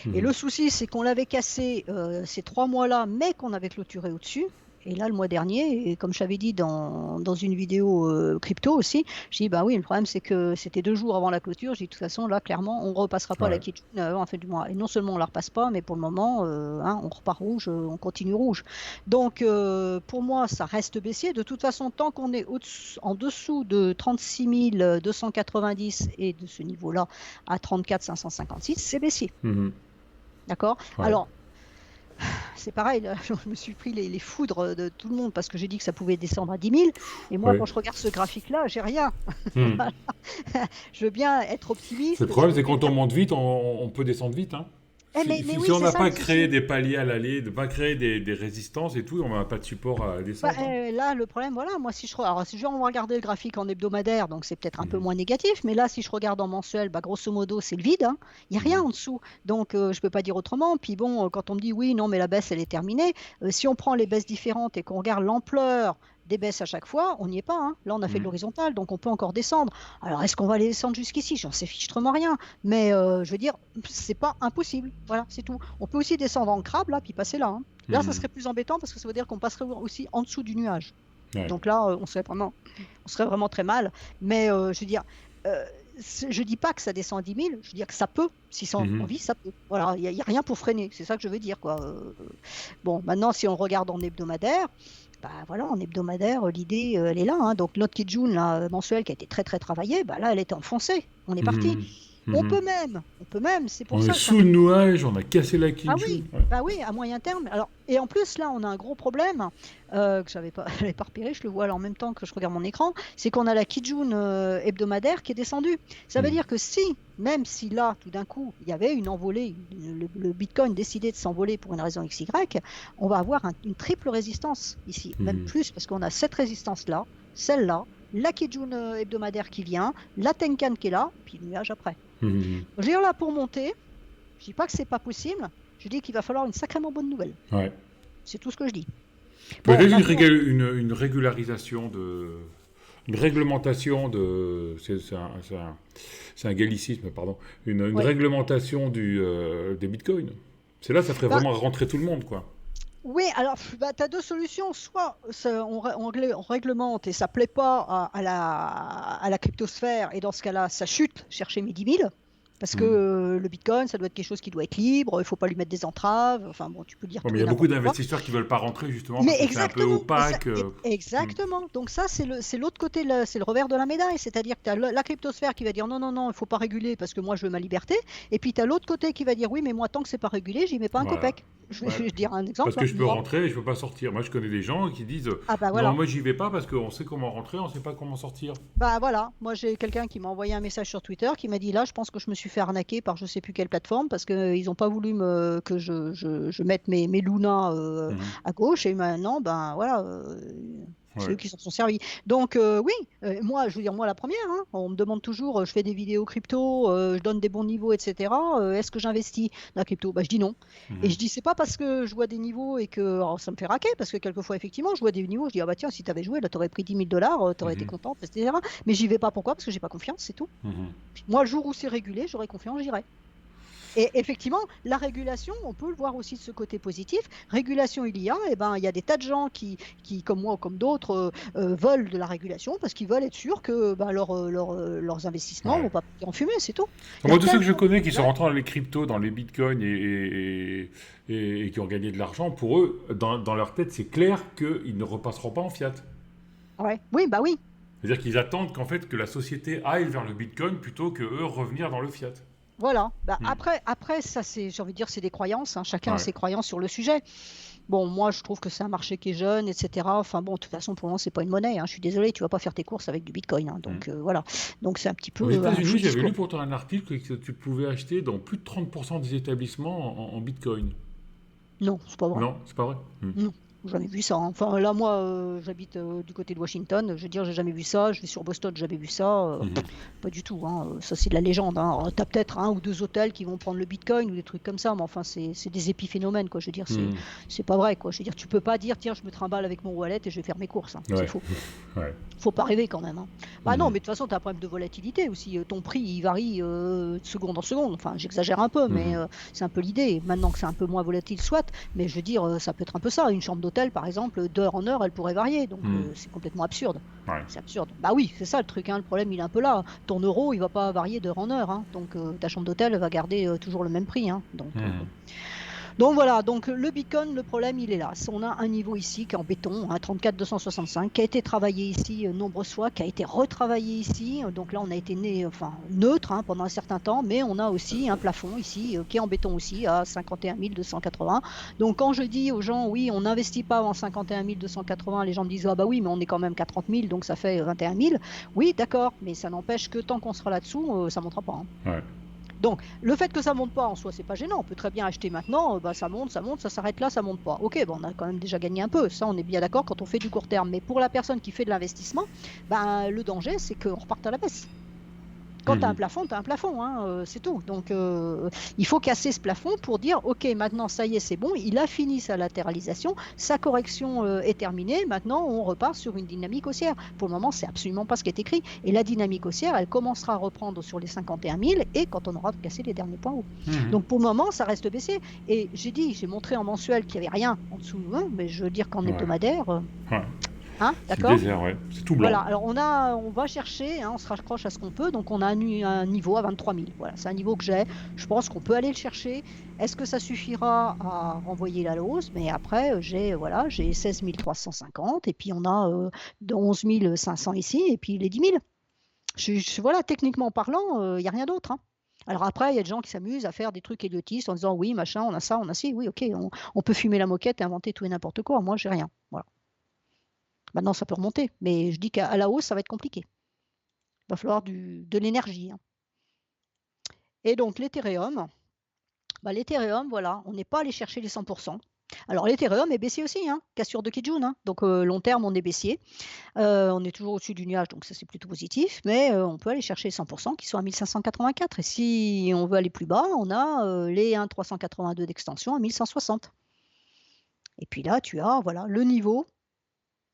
Et Mhm. le souci, c'est qu'on l'avait cassé ces 3 mois-là, mais qu'on avait clôturé au-dessus. Et là, le mois dernier, et comme je t'avais dit dans une vidéo crypto aussi, j'ai dit, bah oui, le problème, c'est que c'était 2 jours avant la clôture. J'ai dit, de toute façon, là, clairement, on ne repassera pas la Ouais. Kijun en fin du mois. Et non seulement on ne la repasse pas, mais pour le moment, hein, on repart rouge, on continue rouge. Donc, pour moi, ça reste baissier. De toute façon, tant qu'on est en dessous de 36 290 et de ce niveau-là à 34 556, c'est baissier. Mhm. D'accord? Ouais. Alors, c'est pareil, là, je me suis pris les foudres de tout le monde parce que j'ai dit que ça pouvait descendre à 10 000. Et moi, Ouais. quand je regarde ce graphique-là, j'ai rien. Mhm. Voilà. Je veux bien être Le optimiste. Je problème, veux c'est bien quand on dire. monte vite, on peut descendre vite. Hein. Mais Si oui, on c'est n'a ça pas le créé souci. des paliers à l'allée, de pas créer des résistances et tout, on n'a pas de support à Bah, descendre. Hein. là, le problème, voilà, moi, alors, si on va regarder le graphique en hebdomadaire, donc c'est peut-être un peu Mhm. moins négatif, mais là, si je regarde en mensuel, bah, grosso modo, c'est le vide, hein. Il n'y a rien Mhm. en dessous. Donc, je ne peux pas dire autrement. Puis bon, quand on me dit oui, non, mais la baisse, elle est terminée, si on prend les baisses différentes et qu'on regarde l'ampleur des baisses à chaque fois, on n'y est pas, hein. Là, on a fait de Mhm. l'horizontale, donc on peut encore descendre. Alors, est-ce qu'on va aller descendre jusqu'ici? J'en sais fichtrement rien. Mais je veux dire, c'est pas impossible. Voilà, c'est tout. On peut aussi descendre en crabe, là, puis passer là, hein. Là, ça Mhm. serait plus embêtant parce que ça veut dire qu'on passerait aussi en dessous du nuage. Ouais. Donc là, on serait vraiment très mal. Mais je veux dire, je dis pas que ça descend à 10 000, je dis que ça peut, si c'est envie, ça peut. Voilà, il y a rien pour freiner, c'est ça que je veux dire, quoi. Bon, maintenant, si on regarde en hebdomadaire, bah voilà, en hebdomadaire, l'idée, elle est là, hein. Donc notre Kijun là, mensuel qui a été très très travaillé, bah là, elle était enfoncée. On est parti. On peut même, c'est pour On est ça. sous le nuage, on a cassé la Ah Kijun. oui, bah oui, à moyen terme. Alors, et en plus, là, on a un gros problème que j'avais pas repéré, je le vois là en même temps que je regarde mon écran, c'est qu'on a la Kijun hebdomadaire qui est descendue. Ça veut dire que même si là, tout d'un coup, il y avait une envolée, le Bitcoin décidait de s'envoler pour une raison XY, on va avoir une triple résistance ici, même plus, parce qu'on a cette résistance-là, celle-là, la Kijun hebdomadaire qui vient, la Tenkan qui est là, puis le nuage après. Je veux dire là, pour monter, je dis pas que c'est pas possible, je dis qu'il va falloir une sacrément bonne nouvelle. Ouais. C'est tout ce que je dis. Peut-être une régularisation une réglementation c'est un gallicisme, pardon, une réglementation des bitcoins. C'est là, ça ferait vraiment rentrer tout le monde, quoi. Oui, alors tu as deux solutions. Soit on réglemente et ça plaît pas à la cryptosphère, et dans ce cas-là, ça chute chercher mes 10 000. Parce que le Bitcoin, ça doit être quelque chose qui doit être libre, il ne faut pas lui mettre des entraves. Enfin bon, tu peux dire tout. Mais il y a beaucoup d'investisseurs qui ne veulent pas rentrer justement parce que c'est un peu opaque. Exactement. Donc ça, c'est l'autre côté, c'est le revers de la médaille. C'est-à-dire que tu as la cryptosphère qui va dire non, il ne faut pas réguler parce que moi je veux ma liberté. Et puis tu as l'autre côté qui va dire oui, mais moi tant que c'est pas régulé, j'y mets pas un copec. Je vais dire un exemple. Parce que je peux rentrer et je ne peux pas sortir. Moi, je connais des gens qui disent non, moi, j'y vais pas parce qu'on sait comment rentrer, on ne sait pas comment sortir. Bah voilà, moi j'ai quelqu'un qui m'a envoyé un message sur Twitter qui m'a dit là, je pense que je me suis fait arnaquer par je sais plus quelle plateforme parce qu'ils n'ont pas voulu que je mette mes Luna à gauche et maintenant, ben voilà. C'est eux qui s'en sont servis. Donc oui, moi, je veux dire, moi la première, hein, on me demande toujours, je fais des vidéos crypto, je donne des bons niveaux, etc. Est-ce que j'investis dans la crypto? Bah, je dis non. Et je dis, c'est pas parce que je vois des niveaux et que ça me fait raquer, parce que quelquefois, effectivement, je vois des niveaux, je dis, ah bah tiens, si tu avais joué, là, tu aurais pris 10 000 $, tu aurais été contente, etc. Mais j'y vais pas, pourquoi? Parce que j'ai pas confiance, c'est tout. Moi, le jour où c'est régulé, j'aurai confiance, j'irai. Et effectivement, la régulation, on peut le voir aussi de ce côté positif. Régulation, il y a, et ben, il y a des tas de gens qui comme moi ou comme d'autres, veulent de la régulation parce qu'ils veulent être sûrs que leurs investissements ne vont pas partir en fumée, c'est tout. Moi, tous ceux que je connais qui sont rentrés dans les cryptos, dans les bitcoins et qui ont gagné de l'argent, pour eux, dans leur tête, c'est clair qu'ils ne repasseront pas en fiat. Ouais. Oui, bah oui. C'est-à-dire qu'ils attendent qu'en fait que la société aille vers le bitcoin plutôt que eux revenir dans le fiat. Voilà. Bah, après, ça, j'ai envie de dire, c'est des croyances. Hein. Chacun a ses croyances sur le sujet. Bon, moi, je trouve que c'est un marché qui est jeune, etc. Enfin bon, de toute façon, pour le moment, c'est pas une monnaie. Hein. Je suis désolé, tu vas pas faire tes courses avec du Bitcoin. Hein. Donc voilà. Donc c'est un petit peu. Aux États-Unis, j'avais lu pourtant un article que tu pouvais acheter dans plus de 30% des établissements en Bitcoin. Non, c'est pas vrai. Non, c'est pas vrai. Non. Jamais vu ça. Hein. Enfin, là, moi, j'habite du côté de Washington. Je veux dire, j'ai jamais vu ça. Je vais sur Boston, j'ai jamais vu ça. Pas du tout. Hein. Ça, c'est de la légende. Hein. T'as peut-être un ou deux hôtels qui vont prendre le Bitcoin ou des trucs comme ça. Mais enfin, c'est des épiphénomènes, quoi. Je veux dire, c'est pas vrai, quoi. Je veux dire, tu peux pas dire, tiens, je me trimballe avec mon wallet et je vais faire mes courses. Hein. C'est faux. Faut pas rêver quand même. Hein. Bah non, mais de toute façon, t'as un problème de volatilité aussi. Ton prix, il varie de seconde en seconde. Enfin, j'exagère un peu, mais c'est un peu l'idée. Maintenant que c'est un peu moins volatile, soit. Mais je veux dire, ça peut être un peu ça. Une chambre d'hôtel, par exemple, d'heure en heure, elle pourrait varier. Donc c'est complètement absurde. C'est absurde. Bah oui, c'est ça le truc. Hein. Le problème, il est un peu là. Ton euro, il va pas varier d'heure en heure. Hein. Donc ta chambre d'hôtel va garder toujours le même prix. Hein. Donc voilà, donc le Bitcoin, le problème il est là. On a un niveau ici qui est en béton, 34 265, qui a été travaillé ici nombreuses fois, qui a été retravaillé ici. Donc là on a été neutre pendant un certain temps, mais on a aussi un plafond ici qui est en béton aussi à 51 280. Donc quand je dis aux gens oui on n'investit pas en 51 280, les gens me disent ah bah oui mais on est quand même qu'à 30 000 donc ça fait 21 000. Oui d'accord, mais ça n'empêche que tant qu'on sera là-dessous, ça ne montera pas. Hein. Donc, le fait que ça monte pas en soi, c'est pas gênant. On peut très bien acheter maintenant, ça monte, ça s'arrête là, ça monte pas. Ok, on a quand même déjà gagné un peu. Ça, on est bien d'accord quand on fait du court terme. Mais pour la personne qui fait de l'investissement, le danger, c'est qu'on reparte à la baisse. Quand tu as un plafond, hein, c'est tout. Donc, il faut casser ce plafond pour dire, ok, maintenant, ça y est, c'est bon, il a fini sa latéralisation, sa correction est terminée, maintenant, on repart sur une dynamique haussière. Pour le moment, c'est absolument pas ce qui est écrit. Et la dynamique haussière, elle commencera à reprendre sur les 51 000 et quand on aura cassé les derniers points hauts. Donc, pour le moment, ça reste baissier. Et j'ai montré en mensuel qu'il n'y avait rien en dessous, hein, mais je veux dire qu'en hebdomadaire... Hein, C'est le d'accord? désert, ouais. C'est tout Voilà, blanc. alors on va chercher, hein, on se raccroche à ce qu'on peut, donc on a un niveau à 23 000. Voilà, c'est un niveau que j'ai. Je pense qu'on peut aller le chercher. Est-ce que ça suffira à renvoyer la hausse? Mais après, j'ai 16 350 et puis on a 11 500 ici et puis les 10 000. Voilà, techniquement parlant, il n'y a rien d'autre, hein. Alors après, il y a des gens qui s'amusent à faire des trucs idiotistes en disant oui, machin, on a ça, on a ci, oui, ok, on peut fumer la moquette et inventer tout et n'importe quoi. Moi, j'ai rien. Voilà. Maintenant, ça peut remonter, mais je dis qu'à la hausse, ça va être compliqué. Il va falloir de l'énergie, hein. Et donc, l'Ethereum, voilà, on n'est pas allé chercher les 100%. Alors, l'Ethereum est baissier aussi, hein, cassure de Kijun, hein. Donc, long terme, on est baissier. On est toujours au-dessus du nuage, donc ça, c'est plutôt positif. Mais on peut aller chercher les 100% qui sont à 1584. Et si on veut aller plus bas, on a les 1,382 d'extension à 1160. Et puis là, tu as voilà, le niveau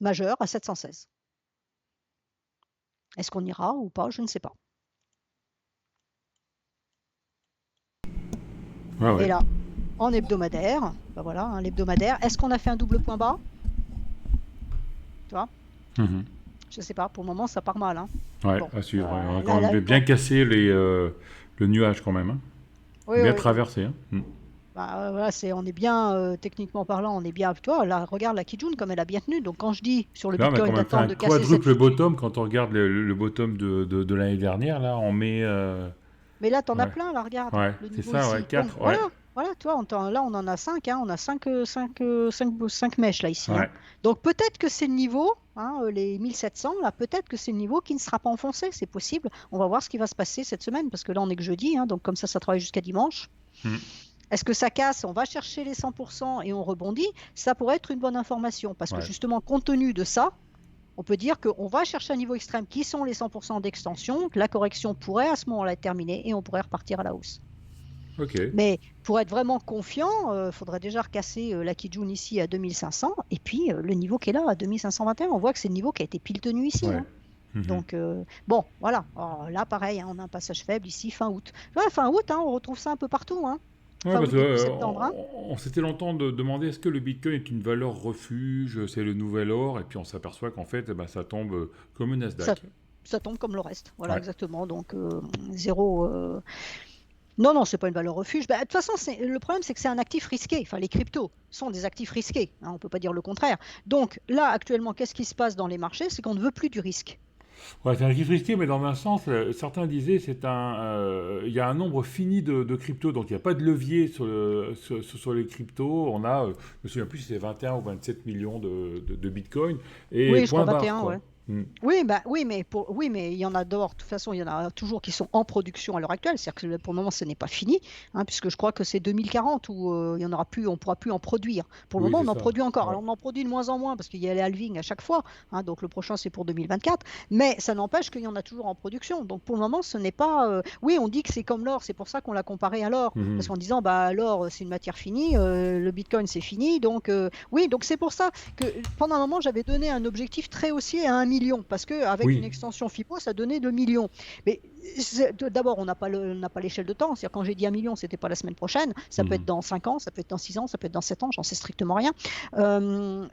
majeur à 716. Est-ce qu'on ira ou pas? Je ne sais pas. Ouais, Et ouais. là, en hebdomadaire, ben voilà, hein, l'hebdomadaire, est-ce qu'on a fait un double point bas? Tu vois? Mhm. Je ne sais pas, pour le moment, ça part mal, hein. Ouais, Bon, à suivre. Ouais. On a quand là, même bien bon, cassé le nuage quand même, hein. oui, Bien oui, oui. traversé, hein. Bah, voilà, on est bien, techniquement parlant, on est bien. Toi, là, regarde la Kijun comme elle a bien tenu. Donc, quand je dis sur le Là, on a quand Bitcoin même fait d'attendre un de casser cette quadruple finitude, bottom quand on regarde le bottom de l'année dernière. Là, on met. mais là, tu en as Ouais, plein, là, regarde, ouais, le c'est niveau ça, ouais, ici. Donc, 4, voilà, ouais. voilà, tu vois, là, on en a 5, hein, on a 5 mèches, là, ici, hein. Ouais. Donc, peut-être que c'est le niveau, hein, les 1700, là, peut-être que c'est le niveau qui ne sera pas enfoncé, c'est possible. On va voir ce qui va se passer cette semaine, parce que là, on est que jeudi, hein, donc comme ça travaille jusqu'à dimanche. Hmm. Est-ce que ça casse? On va chercher les 100% et on rebondit. Ça pourrait être une bonne information, parce que Ouais. justement, compte tenu de ça, on peut dire qu'on va chercher un niveau extrême qui sont les 100% d'extension, que la correction pourrait à ce moment-là être terminée et on pourrait repartir à la hausse. Ok. Mais pour être vraiment confiant, il faudrait déjà recasser la Kijun ici à 2500 et puis le niveau qui est là à 2521. On voit que c'est le niveau qui a été pile tenu ici, Ouais. hein. Mhm. Donc, bon, voilà. Alors, là, pareil, hein, on a un passage faible ici, fin août. Ouais, fin août, hein, on retrouve ça un peu partout, hein. Ouais, Fin parce août, que début septembre, hein. on s'était longtemps demandé est-ce que le Bitcoin est une valeur refuge, c'est le nouvel or, et puis on s'aperçoit qu'en fait, eh ben, ça tombe comme un Ça, Nasdaq. ça tombe comme le reste. Voilà, Ouais. exactement. Donc, zéro. Non, non, c'est pas une valeur refuge. Bah, de toute façon, le problème, c'est que c'est un actif risqué. Enfin, les cryptos sont des actifs risqués, hein, on ne peut pas dire le contraire. Donc là, actuellement, qu'est-ce qui se passe dans les marchés? C'est qu'on ne veut plus du risque. Ouais, c'est un risque risqué, mais dans un sens, certains disaient il y a un nombre fini de cryptos, donc il n'y a pas de levier sur les cryptos. On a, je me souviens plus si c'est 21 ou 27 millions de Bitcoin, et Oui, je crois point barre, 21, ouais. quoi. Hmm. Oui, bah, oui, mais il y en a d'or. De toute façon, il y en a toujours qui sont en production à l'heure actuelle. C'est-à-dire que pour le moment, ce n'est pas fini, hein, puisque je crois que c'est 2040 où il y en aura plus, on pourra plus en produire. Pour le Oui, moment, c'est on en ça. produit encore. Ouais. Alors, on en produit de moins en moins parce qu'il y a les halvings à chaque fois, hein, donc le prochain, c'est pour 2024. Mais ça n'empêche qu'il y en a toujours en production. Donc, pour le moment, ce n'est pas. Oui, on dit que c'est comme l'or. C'est pour ça qu'on l'a comparé à l'or. Parce Mhm. qu'en disant, bah, l'or, c'est une matière finie, le Bitcoin, c'est fini. Donc, oui, donc c'est pour ça que pendant un moment, j'avais donné un objectif très haussier à 1 million, parce qu'avec une Oui. extension FIPO, ça donnait 2 millions. Mais d'abord, on n'a pas l'échelle de temps. C'est-à-dire, quand j'ai dit 1 million, c'était pas la semaine prochaine. Ça peut être Mhm. dans 5 ans, ça peut être dans 6 ans, ça peut être dans 7 ans, j'en sais strictement rien.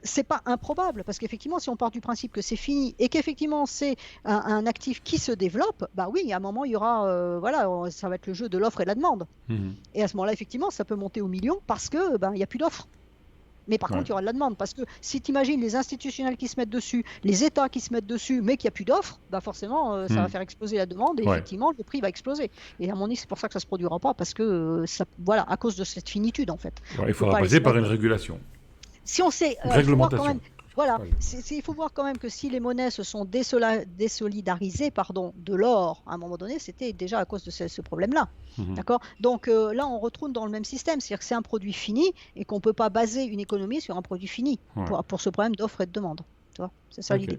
C'est pas improbable, parce qu'effectivement, si on part du principe que c'est fini et qu'effectivement, c'est un actif qui se développe, bah oui, à un moment, il y aura, voilà, ça va être le jeu de l'offre et de la demande. Mhm. Et à ce moment-là, effectivement, ça peut monter au million parce que ben, il n'y a plus d'offres. Mais par Ouais. contre, il y aura de la demande. Parce que si tu imagines les institutionnels qui se mettent dessus, les États qui se mettent dessus, mais qu'il n'y a plus d'offres, bah forcément, ça va Mhm. faire exploser la demande et Ouais. effectivement, le prix va exploser. Et à mon avis, c'est pour ça que ça ne se produira pas, parce que, voilà, à cause de cette finitude, en fait. Ouais, On il ne peut faudra pas aller passer se par mettre. une régulation. Si on sait, il faut voir quand Réglementation. même. Voilà, Voilà. il faut voir quand même que si les monnaies se sont désolidarisées, pardon, de l'or, à un moment donné, c'était déjà à cause de ce problème-là. Mhm. D'accord? Donc là, on retourne dans le même système, c'est-à-dire que c'est un produit fini et qu'on ne peut pas baser une économie sur un produit fini Ouais. pour ce problème d'offre et de demande. Tu vois? C'est ça Ok. l'idée.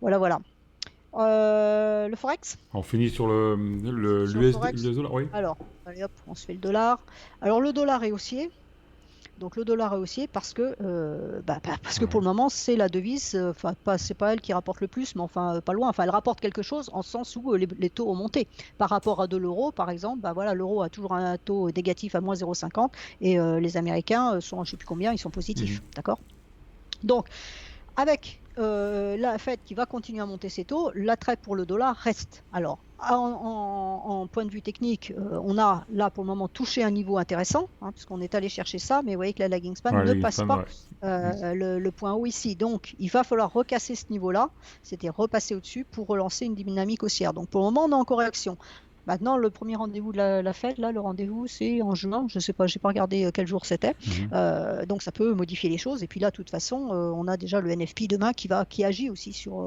Voilà, voilà. Le Forex? On finit sur Sur le l'USD, Forex? l'US dollar, oui. Alors, allez hop, on se fait le dollar. Alors, le dollar est haussier. Donc le dollar est haussier parce que pour Ouais. le moment c'est la devise, enfin c'est pas elle qui rapporte le plus, mais enfin pas loin. Enfin elle rapporte quelque chose en sens où les taux ont monté par rapport à de l'euro par exemple. Bah voilà, l'euro a toujours un taux négatif à moins 0,50 et les Américains sont je sais plus combien, ils sont Mhm. positifs, d'accord? Donc avec la Fed qui va continuer à monter ses taux, l'attrait pour le dollar reste. Alors, en point de vue technique, on a là pour le moment touché un niveau intéressant, hein, puisqu'on est allé chercher ça, mais vous voyez que la lagging span Ouais, ne la passe Kingspan, pas ouais. Mm. le point haut ici. Donc, il va falloir recasser ce niveau-là, c'était repasser au-dessus pour relancer une dynamique haussière. Donc, pour le moment, on est en correction. Maintenant, le premier rendez-vous de la Fed, là, le rendez-vous, c'est en juin. Je ne sais pas, je n'ai pas regardé quel jour c'était. Mhm. Donc, ça peut modifier les choses. Et puis là, de toute façon, on a déjà le NFP demain qui agit aussi sur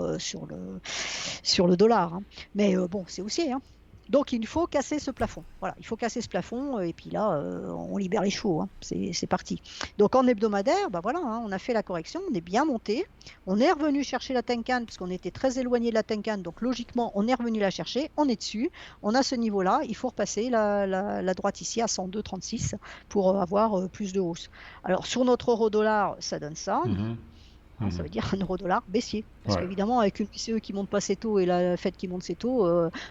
le dollar, hein. Mais bon, c'est haussier, hein. Donc, il faut casser ce plafond. Voilà, il faut casser ce plafond. Et puis là, on libère les chevaux, hein. C'est parti. Donc, en hebdomadaire, bah voilà, hein, on a fait la correction. On est bien monté. On est revenu chercher la Tenkan parce qu'on était très éloigné de la Tenkan. Donc, logiquement, on est revenu la chercher. On est dessus. On a ce niveau-là. Il faut repasser la droite ici à 102,36 pour avoir plus de hausse. Alors, sur notre euro-dollar, ça donne ça. Mhm. Hein, ça Mhm. veut dire un euro-dollar baissier. Parce Ouais. qu'évidemment, avec une BCE qui monte pas ses taux et la Fed qui monte ses taux,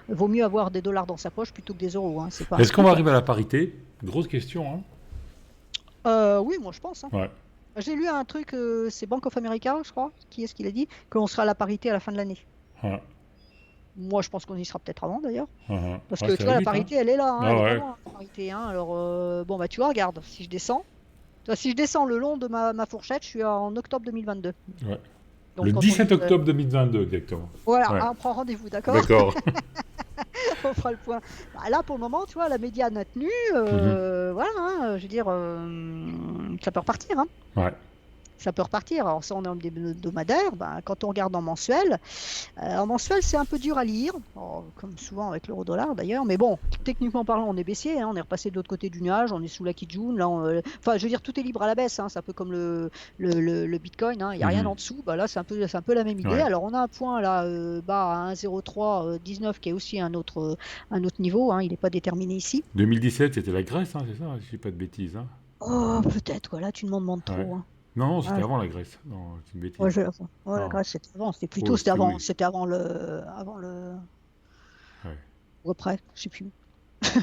vaut mieux avoir des dollars dans sa poche plutôt que des euros, hein. C'est pas un Est-ce qu'on va scoop. arriver à la parité? Grosse question, hein? Oui, moi je pense, hein. Ouais. J'ai lu un truc, c'est Bank of America, je crois. Qui est-ce qu'il a dit? Qu'on sera à la parité à la fin de l'année. Ouais. Moi, je pense qu'on y sera peut-être avant d'ailleurs. Ouais. Parce Ouais, que ça tu va vois, la vite, hein? parité, elle est là, hein, elle Ah est pas ouais. loin, la parité, hein. Alors, bon, bah tu vois, regarde, si je descends, tu vois, si je descends le long de ma fourchette, je suis en octobre 2022. Ouais. Donc, Le quand on 17 dit, octobre 2022, exactement. voilà, Ouais. hein, on prend rendez-vous, d'accord? D'accord. On fera le point. Bah, là, pour le moment, tu vois, la médiane a tenu. Mhm. Voilà, hein, je veux dire, ça peut repartir, hein. Ouais. Ça peut repartir. Alors, ça, on est en hebdomadaire. Bah, quand on regarde en mensuel, c'est un peu dur à lire, comme souvent avec l'euro-dollar d'ailleurs. Mais bon, techniquement parlant, on est baissier, hein, on est repassé de l'autre côté du nuage, on est sous la Kijun. Là, enfin, je veux dire, tout est libre à la baisse, hein, c'est un peu comme le Bitcoin, hein, il n'y a rien Mhm. en dessous. Bah, là, c'est un peu la même idée. Ouais. Alors, on a un point là, bas à 1,0319 qui est aussi un autre niveau, hein, il n'est pas déterminé ici. 2017, c'était la Grèce, hein, c'est ça, si je dis pas de bêtises, hein? Oh, peut-être, voilà, tu m'en demandes Ouais. trop, hein. Non, non, Ah, c'était avant la Grèce. Non, c'est une ouais, bêtise. ouais, la Non. Grèce, c'était avant, Oh, c'était oui. c'était avant le, Ouais. ou après, je sais plus.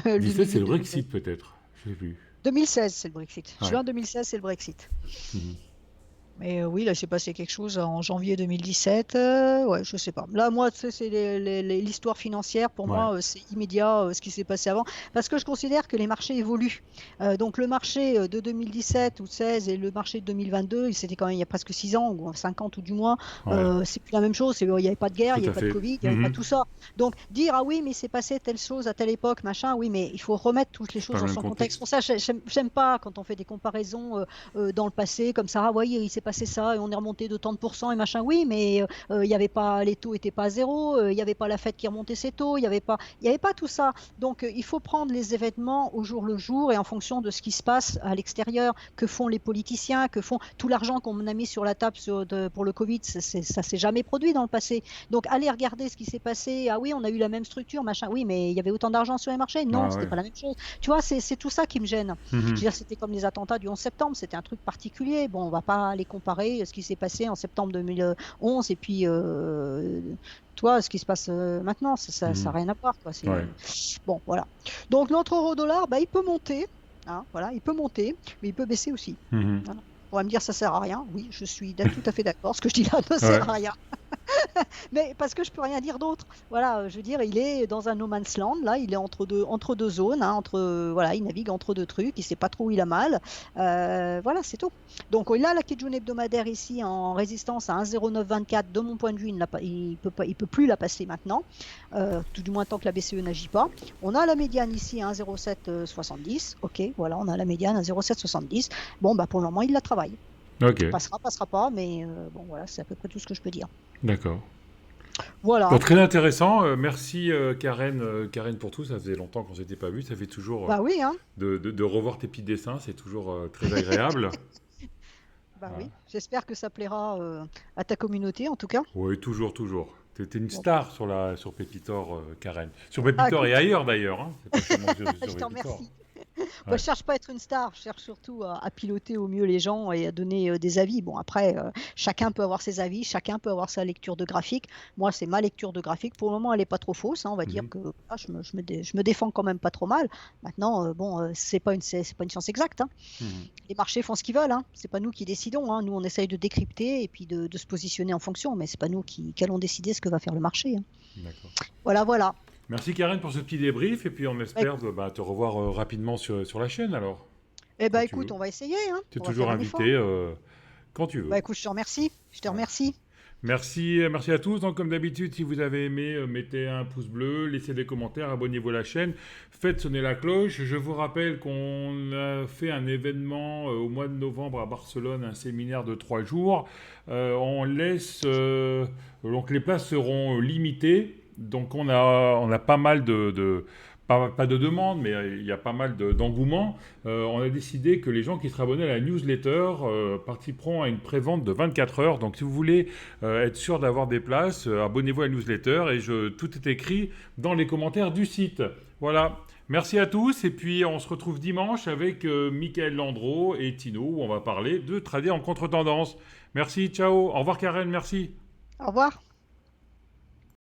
Le 17, c'est milieu le 2016. Brexit, peut-être. Je sais plus. 2016, c'est le Brexit. Ouais. Juin 2016, c'est le Brexit. Mhm. Mais oui, là, il s'est passé quelque chose en janvier 2017. Ouais, je sais pas. Là, moi, tu sais, c'est l'histoire financière. Pour Ouais. moi, c'est immédiat ce qui s'est passé avant. Parce que je considère que les marchés évoluent. Donc, le marché de 2017 ou 16 et le marché de 2022, c'était quand même il y a presque 6 ans ou 50 ou du moins. Ouais. C'est plus la même chose. Il n'y avait pas de guerre, il Tout n'y avait à pas de fait. Covid, il n'y avait pas Mhm. tout ça. Donc, dire, ah oui, mais il s'est passé telle chose à telle époque, machin, oui, mais il faut remettre toutes les C'est pas choses le dans même son contexte. contexte. Pour ça, j'aime pas quand on fait des comparaisons dans le passé, comme ça, ah, voyez, il s'est passé ça et on est remonté de tant de pourcents et machin. Oui, mais il y avait pas, les taux n'étaient pas à zéro, il n'y avait pas la Fed qui remontait ses taux, il y avait pas tout ça. Donc, il faut prendre les événements au jour le jour et en fonction de ce qui se passe à l'extérieur, que font les politiciens, que font tout l'argent qu'on a mis sur la table pour le Covid, ça s'est jamais produit dans le passé. Donc, allez regarder ce qui s'est passé. Ah oui, on a eu la même structure, machin. Oui, mais il y avait autant d'argent sur les marchés. Non, Ah c'était ouais. pas la même chose. Tu vois, c'est tout ça qui me gêne. Je Mhm. veux dire, c'était comme les attentats du 11 septembre, c'était un truc particulier. Bon, on va pas les comparer ce qui s'est passé en septembre 2011 et puis toi, ce qui se passe maintenant, ça Mhm. n'a rien à voir, quoi. Ouais. Bon, voilà. Donc notre euro-dollar, bah, il peut monter, hein, voilà, il peut monter, mais il peut baisser aussi. Mhm. Voilà. On va me dire ça sert à rien. Oui, je suis tout à fait d'accord. Ce que je dis là ne Ouais. sert à rien. Mais parce que je peux rien dire d'autre. Voilà, je veux dire, il est dans un no man's land, là, il est entre deux zones, hein, voilà, il navigue entre deux trucs, il sait pas trop où il a mal. Voilà, c'est tout. Donc il a la Kijun hebdomadaire ici en résistance à 1,0924. De mon point de vue, il peut plus la passer maintenant, tout du moins tant que la BCE n'agit pas. On a la médiane ici à 1,0770. Ok, voilà, on a la médiane à 0,770. Bon, bah pour le moment, il la travaille. Ok. Passera pas, mais bon, voilà, c'est à peu près tout ce que je peux dire. D'accord. Bah, Voilà. très intéressant. Merci Karen, Karen pour tout. Ça faisait longtemps qu'on s'était pas vu. Ça fait toujours Bah oui, hein. de revoir tes petits dessins. C'est toujours très agréable. Bah Hein. oui, j'espère que ça plaira à ta communauté en tout cas. Oui, toujours, toujours. T'es une Bon. star sur Pépitor, Karen. Sur Ah, Pépitor et écoute, ailleurs d'ailleurs. Hein. C'est pas seulement sur je t'en Pépitor. remercie. Moi, Ouais. je cherche pas à être une star, je cherche surtout à piloter au mieux les gens et à donner des avis. Bon, après, chacun peut avoir ses avis, chacun peut avoir sa lecture de graphique. Moi, c'est ma lecture de graphique. Pour le moment, elle est pas trop fausse, hein. On va dire Mhm. que je me défends quand même pas trop mal. Maintenant, bon, c'est pas une science exacte, hein. Mhm. Les marchés font ce qu'ils veulent, hein. C'est pas nous qui décidons, hein. Nous, on essaye de décrypter et puis de se positionner en fonction, mais c'est pas nous qui allons décider ce que va faire le marché, hein. D'accord. Voilà, voilà. Merci Karen pour ce petit débrief et puis on Bah, espère bah, te revoir rapidement sur la chaîne alors, eh ben, quand tu écoute, veux. on va essayer, hein. Tu es On va faire toujours un effort. invité quand tu Bah, veux. écoute, je te remercie. Je te Voilà. remercie. Merci à tous. Donc, comme d'habitude, si vous avez aimé, mettez un pouce bleu, laissez des commentaires, abonnez-vous à la chaîne, faites sonner la cloche. Je vous rappelle qu'on a fait un événement au mois de novembre à Barcelone, un séminaire de 3 jours. Donc les places seront limitées. Donc on a pas mal pas de demandes, mais il y a pas mal d'engouement. On a décidé que les gens qui seraient abonnés à la newsletter participeront à une prévente de 24 heures. Donc si vous voulez être sûr d'avoir des places, abonnez-vous à la newsletter tout est écrit dans les commentaires du site. Voilà. Merci à tous et puis on se retrouve dimanche avec Michael Landreau et Tino où on va parler de trader en contre-tendance. Merci, ciao. Au revoir Karen, merci. Au revoir.